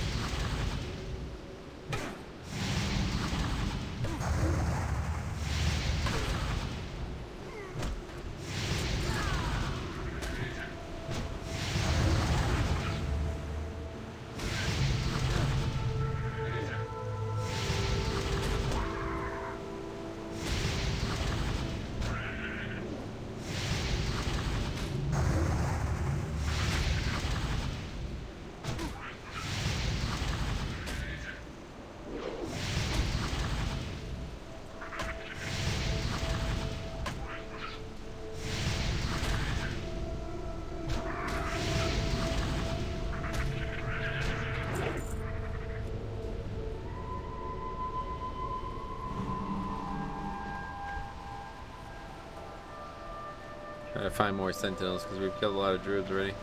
Try to find more sentinels because we've killed a lot of druids already.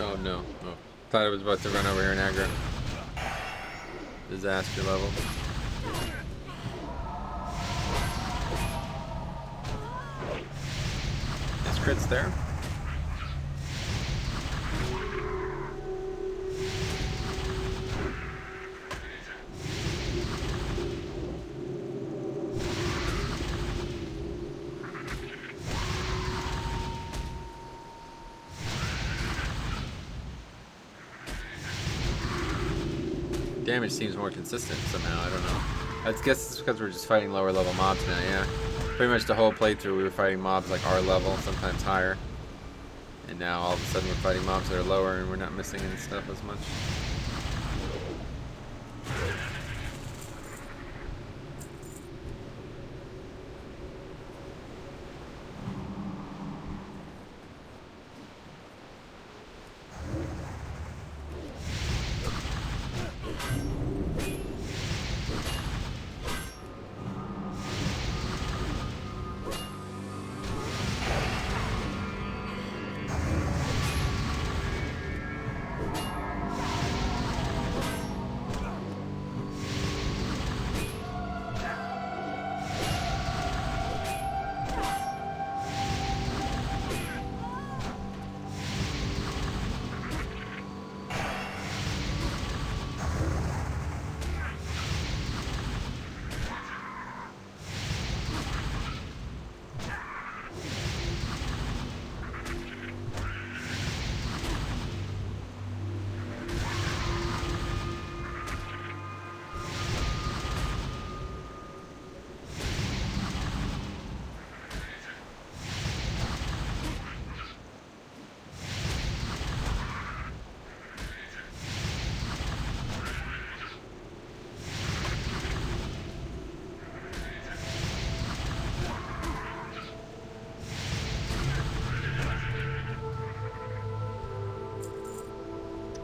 Oh no. Oh. Thought I was about to run over here and aggro. Disaster level. Nice crits there. Damage seems more consistent somehow, I don't know. I guess it's because we're just fighting lower level mobs now, yeah. Pretty much the whole playthrough we were fighting mobs like our level, sometimes higher. And now all of a sudden we're fighting mobs that are lower and we're not missing any stuff as much.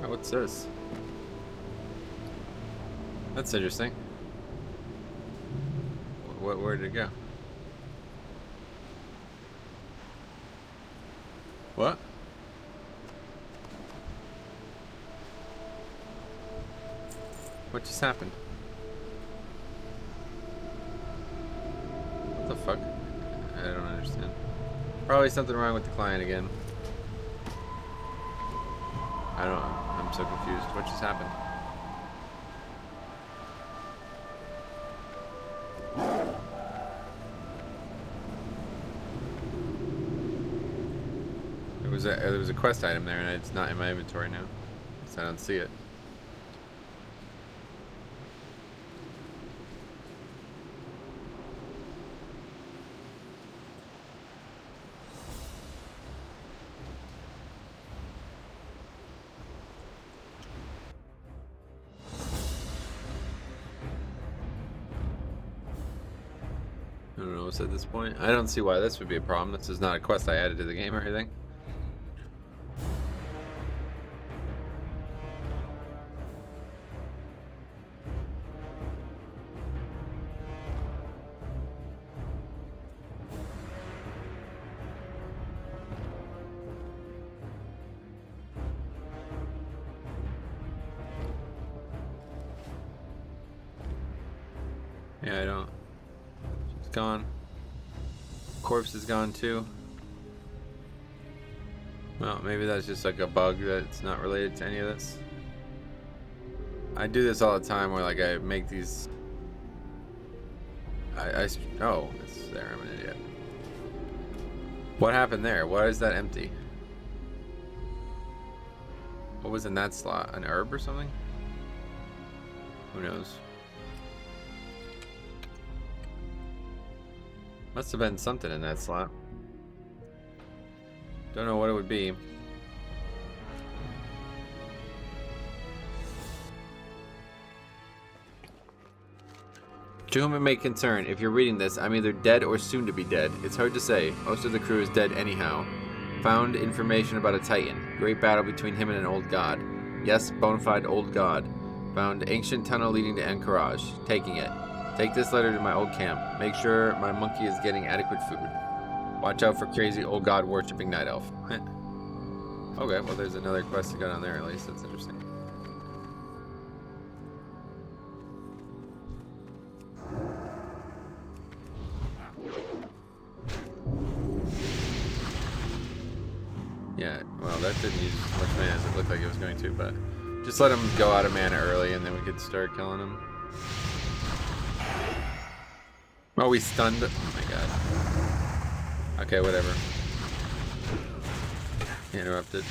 Oh, what's this? That's interesting. Where did it go? What? What just happened? What the fuck? I don't understand. Probably something wrong with the client again. I don't know. I'm so confused. What just happened? There was a quest item there, and it's not in my inventory now, so I don't see it. I don't know what's at this point. I don't see why this would be a problem. This is not a quest I added to the game or anything. Yeah, I don't. She's gone. Corpse is gone too. Well, maybe that's just like a bug that's not related to any of this. I do this all the time where like I make these... oh, it's there. I'm an idiot. What happened there? Why is that empty? What was in that slot? An herb or something? Who knows? Must have been something in that slot. Don't know what it would be. To whom it may concern, if you're reading this, I'm either dead or soon to be dead. It's hard to say. Most of the crew is dead anyhow. Found information about a titan. Great battle between him and an old god. Yes, bona fide old god. Found ancient tunnel leading to Anchorage. Taking it. Take this letter to my old camp. Make sure my monkey is getting adequate food. Watch out for crazy old god worshipping night elf. Okay, well there's another quest to go down there at least. That's interesting. Yeah, well that didn't use as much mana as it looked like it was going to, but just let him go out of mana early and then we could start killing him. Oh, we stunned. Oh my god. Okay, whatever. Interrupted.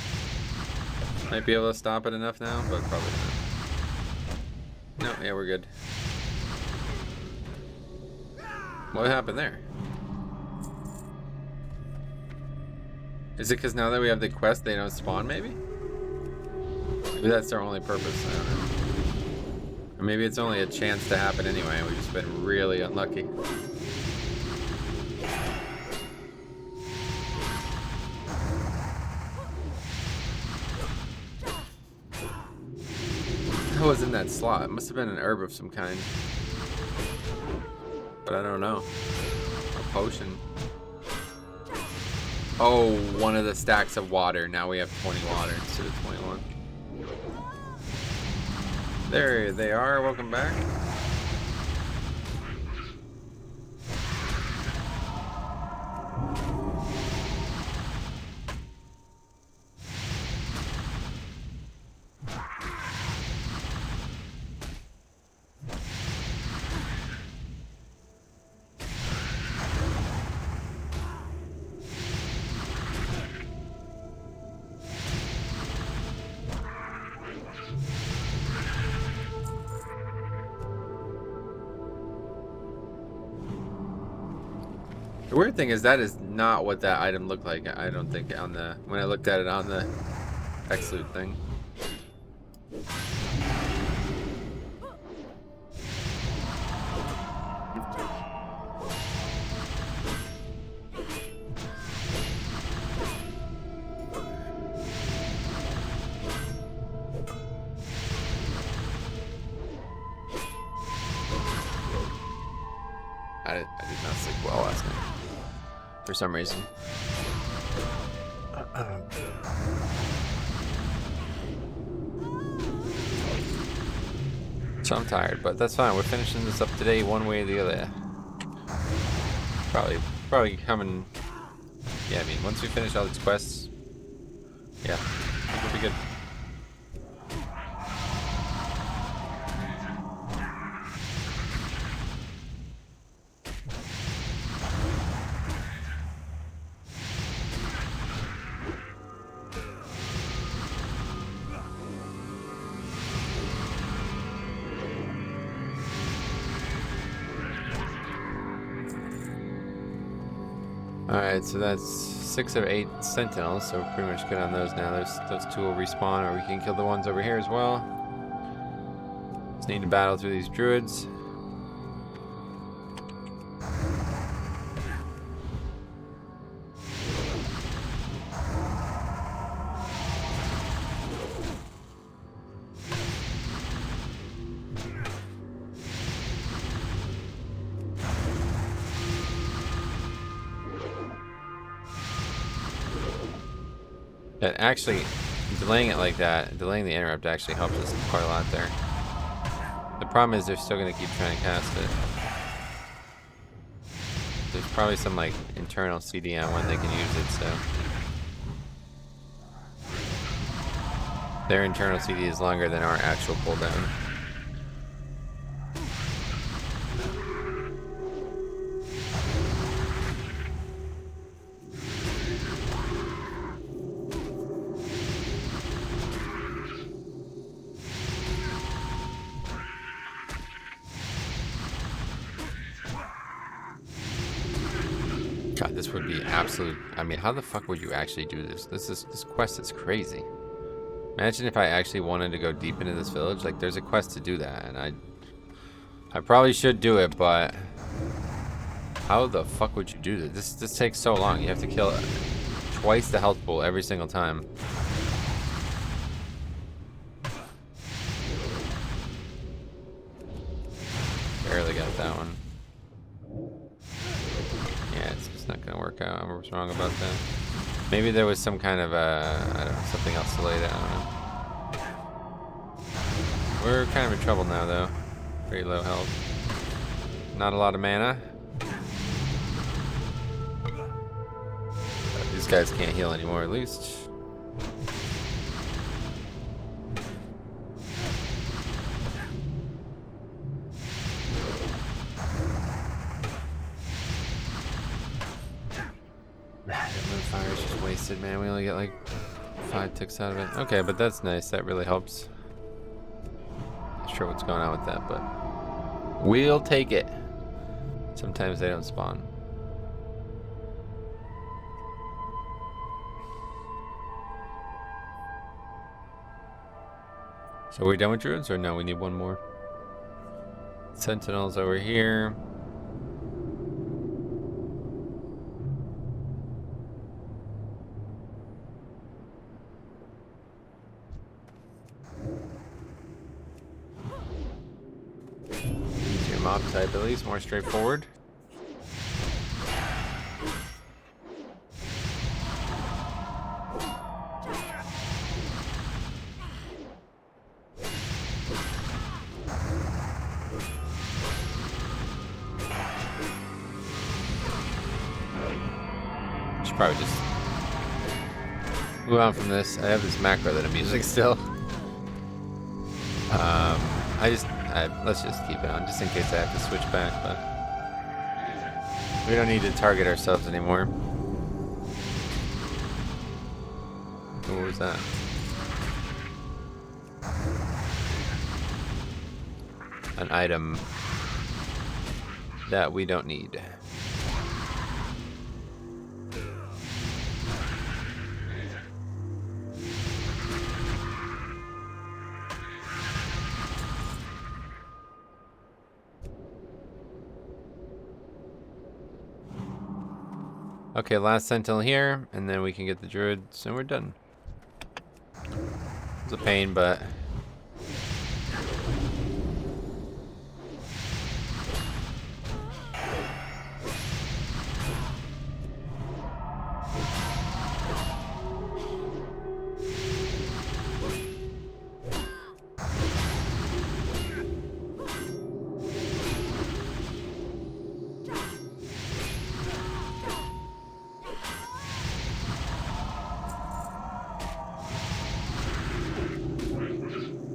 Might be able to stop it enough now, but probably not. No, yeah, we're good. What happened there? Is it because now that we have the quest, they don't spawn, maybe? Maybe that's their only purpose, I don't know. Or maybe it's only a chance to happen anyway, and we've just been really unlucky. What was in that slot? It must have been an herb of some kind. But I don't know. A potion. Oh, one of the stacks of water. Now we have 20 water instead of 21. There they are. Welcome back. The weird thing is that is not what that item looked like. I don't think on the when I looked at it on the X-Loot thing. I did not sleep well last night. For some reason. So I'm tired, but that's fine. We're finishing this up today one way or the other. Probably coming. Yeah, I mean, once we finish all these quests, yeah, I think we'll be good. Alright, so that's 6 of 8 sentinels, so we're pretty much good on those now. Those two will respawn, or we can kill the ones over here as well. Just need to battle through these druids. That actually, delaying it like that, delaying the interrupt actually helps us quite a lot there. The problem is they're still going to keep trying to cast it. There's probably some like internal CD on when they can use it, so. Their internal CD is longer than our actual cooldown. God, this would be absolute. I mean, how the fuck would you actually do this? This quest is crazy. Imagine if I actually wanted to go deep into this village. Like, there's a quest to do that, and I I probably should do it, but how the fuck would you do this? This takes so long. You have to kill twice the health pool every single time. Barely got that one. Yeah, it's just not gonna work out. I was wrong about that. Maybe there was some kind of I don't know, something else delayed. I don't know. We're kind of in trouble now, though. Pretty low health. Not a lot of mana. These guys can't heal anymore, at least. That moonfire is just wasted, man. We only get like 5 ticks out of it. Okay, but that's nice. That really helps. Not sure what's going on with that, but we'll take it. Sometimes they don't spawn. So we're done with druids, or no? We need one more. Sentinels over here. Easier mob type, at least more straightforward. Probably just move on from this. I have this macro that I'm using still. Let's just keep it on just in case I have to switch back, but we don't need to target ourselves anymore. What was that? An item that we don't need. Okay, last sentinel here, and then we can get the druids, and we're done. It's a pain, but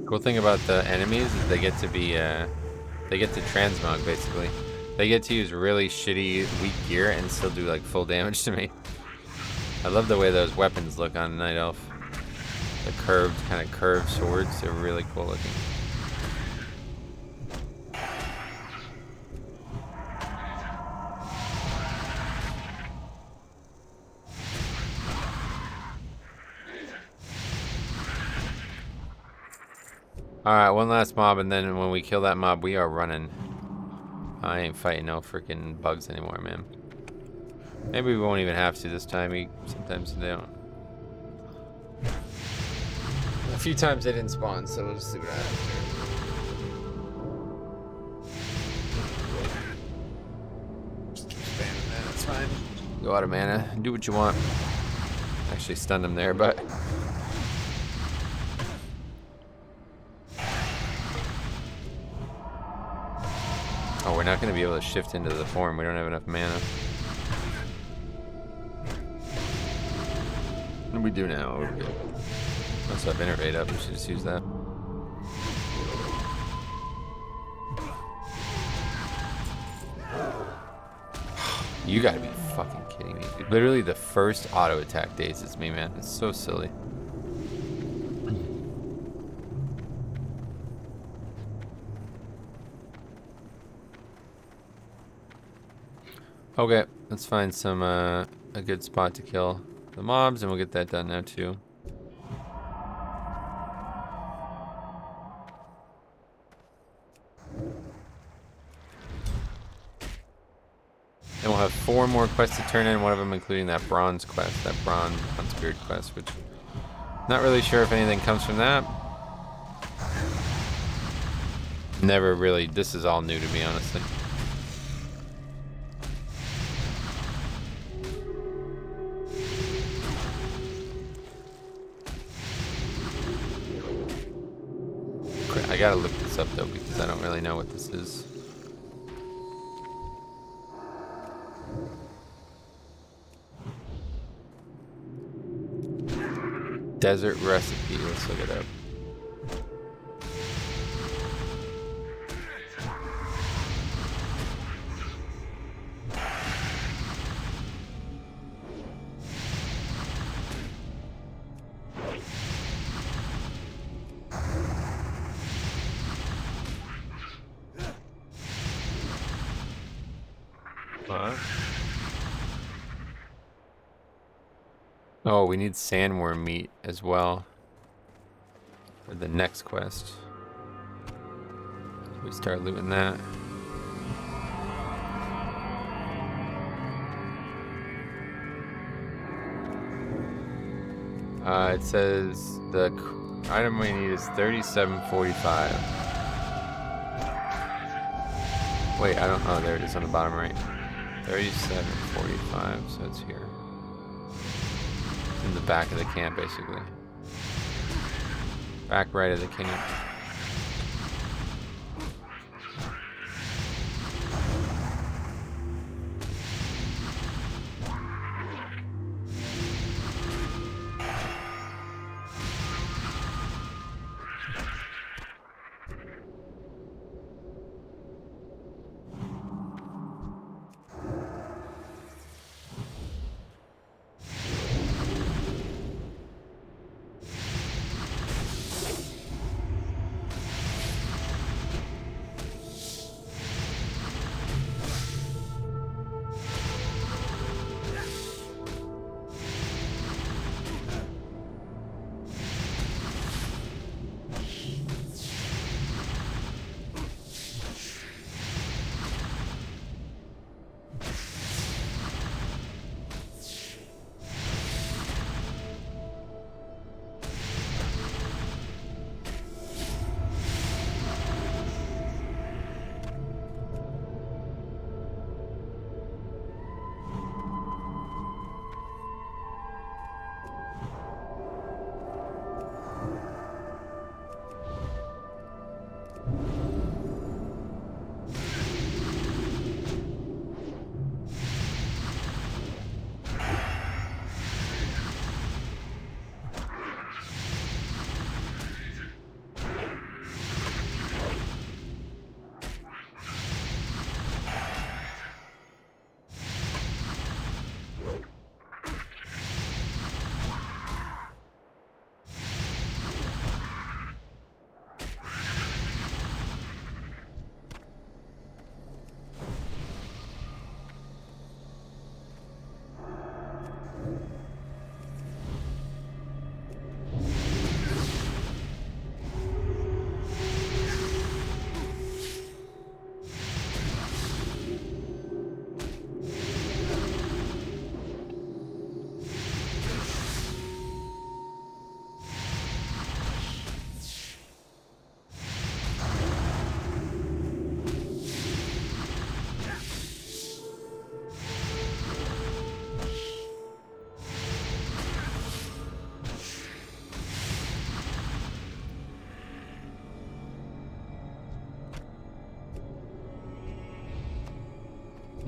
cool thing about the enemies is they get to be, they get to transmog basically. They get to use really shitty, weak gear and still do like full damage to me. I love the way those weapons look on Night Elf. The kind of curved swords, they're really cool looking. Alright, one last mob, and then when we kill that mob, we are running. I ain't fighting no freaking bugs anymore, man. Maybe we won't even have to this time. Sometimes they don't. A few times they didn't spawn, so we'll just see what happens here. Just keep spamming that, that's fine. Go out of mana, do what you want. Actually stunned him there, but... Oh, we're not going to be able to shift into the form. We don't have enough mana. What do we do now? We're good. Also have Innervate up. We should just use that. You gotta be fucking kidding me, dude. Literally the first auto attack dazes me, man. It's so silly. Okay, let's find some a good spot to kill the mobs, and we'll get that done now too. have 4 more quests to turn in, one of them including that bronze quest, that bronze beard quest, which not really sure if anything comes from that. Never really, this is all new to me, honestly. I gotta look this up though, because I don't really know what this is. Desert recipe, let's look it up. What? Oh, we need sandworm meat as well for the next quest. We start looting that. It says the item we need is 3745. Wait, I don't know. There it is on the bottom right. 3745, so it's here. It's in the back of the camp, basically. Back right of the camp.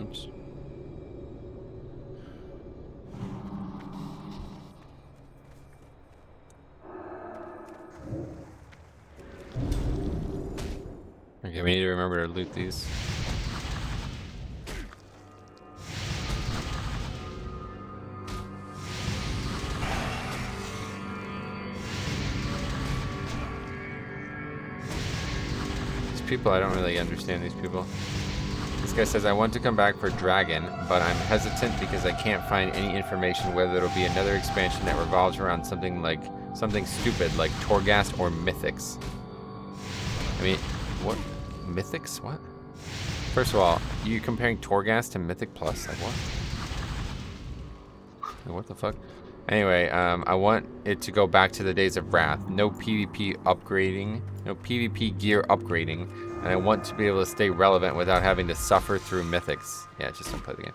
Oops. Okay, we need to remember to loot these. These people, I don't really understand these people. This guy says, I want to come back for Dragon, but I'm hesitant because I can't find any information whether it'll be another expansion that revolves around something stupid like Torghast or Mythics. I mean, what? Mythics? What? First of all, you comparing Torghast to Mythic Plus? Like what? Like, what the fuck? Anyway, I want it to go back to the days of Wrath. No PvP upgrading. No PvP gear upgrading. And I want to be able to stay relevant without having to suffer through Mythics. Yeah, just don't play the game.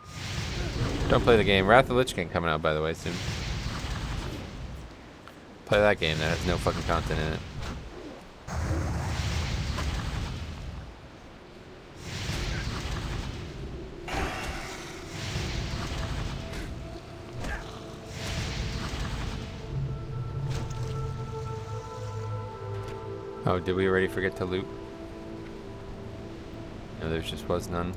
Don't play the game. Wrath of the Lich King coming out, by the way, soon. Play that game. That has no fucking content in it. Oh, did we already forget to loot? No, there just was none.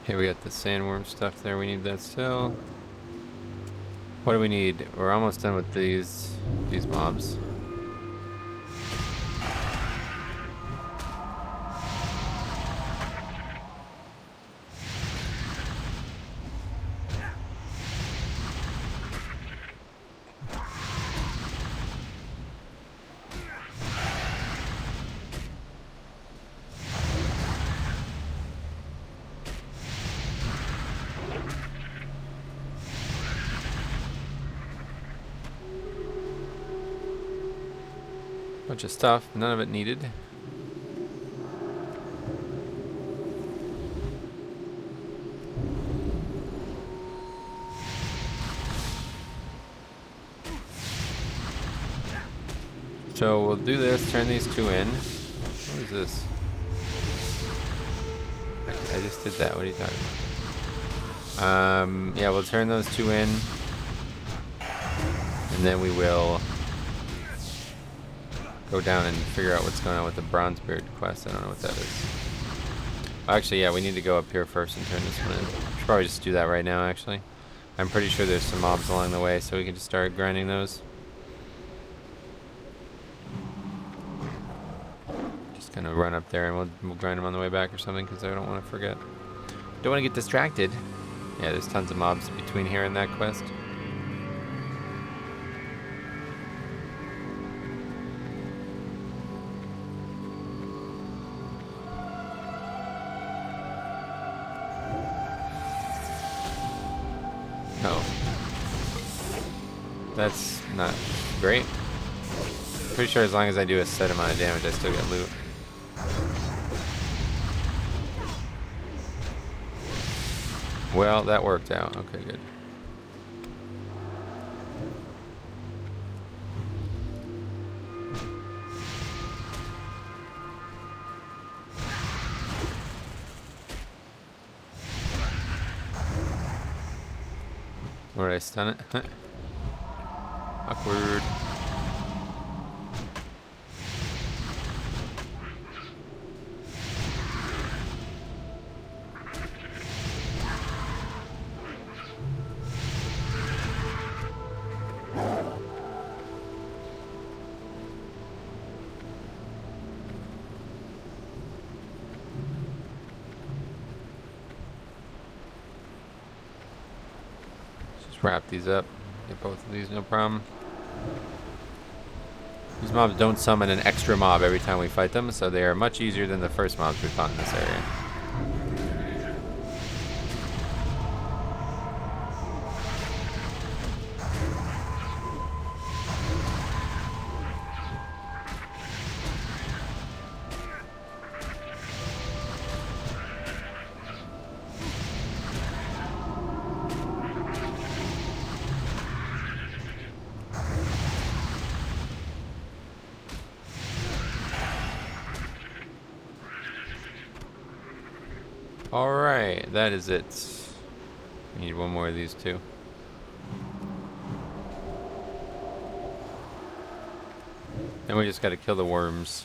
Here we got the sandworm stuff there. We need that still. What do we need? We're almost done with these mobs. Bunch of stuff, none of it needed. So we'll do this, turn these two in. What is this? I just did that, what are you talking about? Yeah, we'll turn those two in. And then we will go down and figure out what's going on with the Bronzebeard quest. I don't know what that is. Actually, yeah, we need to go up here first and turn this one in. Should probably just do that right now, actually. I'm pretty sure there's some mobs along the way, so we can just start grinding those. Just gonna run up there and we'll grind them on the way back or something, because I don't want to forget. Don't want to get distracted. Yeah, there's tons of mobs between here and that quest. That's not great. Pretty sure as long as I do a set amount of damage, I still get loot. Well, that worked out. Okay, good. Or did I stun it? Awkward. Just wrap these up. Get both of these, no problem. These mobs don't summon an extra mob every time we fight them, so they are much easier than the first mobs we fought in this area. Alright, that is it. We need one more of these two. And we just gotta kill the worms.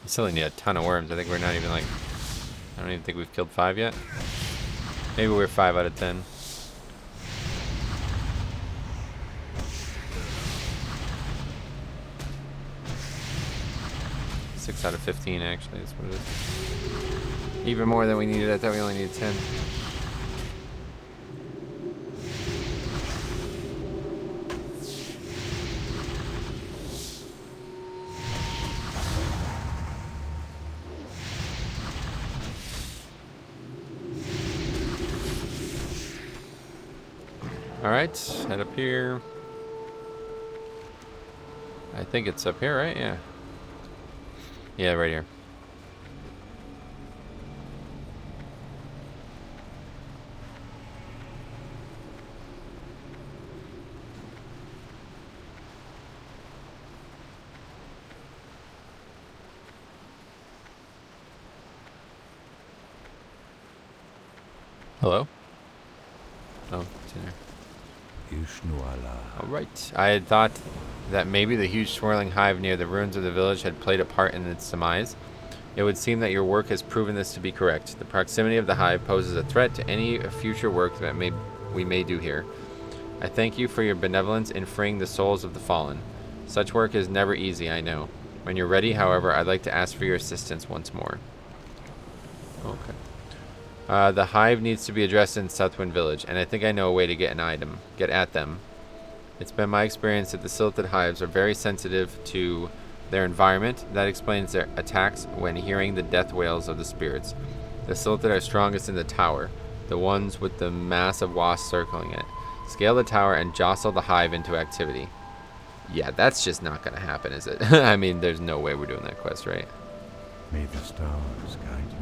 We still need a ton of worms. I think we're not even like... I don't even think we've killed 5 yet. Maybe we're 5 out of 10. Six out of 15 actually, that's what it is. Even more than we needed. I thought we only needed 10. Alright, head up here. I think it's up here, right? Yeah. Yeah, right here. Hello? Oh, it's in there. Alright. I had thought that maybe the huge swirling hive near the ruins of the village had played a part in its demise. It would seem that your work has proven this to be correct. The proximity of the hive poses a threat to any future work that we may do here. I thank you for your benevolence in freeing the souls of the fallen. Such work is never easy, I know. When you're ready, however, I'd like to ask for your assistance once more. Okay. The hive needs to be addressed in Southwind Village, and I think I know a way to get at them. It's been my experience that the Silted hives are very sensitive to their environment. That explains their attacks when hearing the death wails of the spirits. The Silted are strongest in the tower, the ones with the mass of wasps circling it. Scale the tower and jostle the hive into activity. Yeah, that's just not going to happen, is it? I mean, there's no way we're doing that quest, right? May the stars guide you.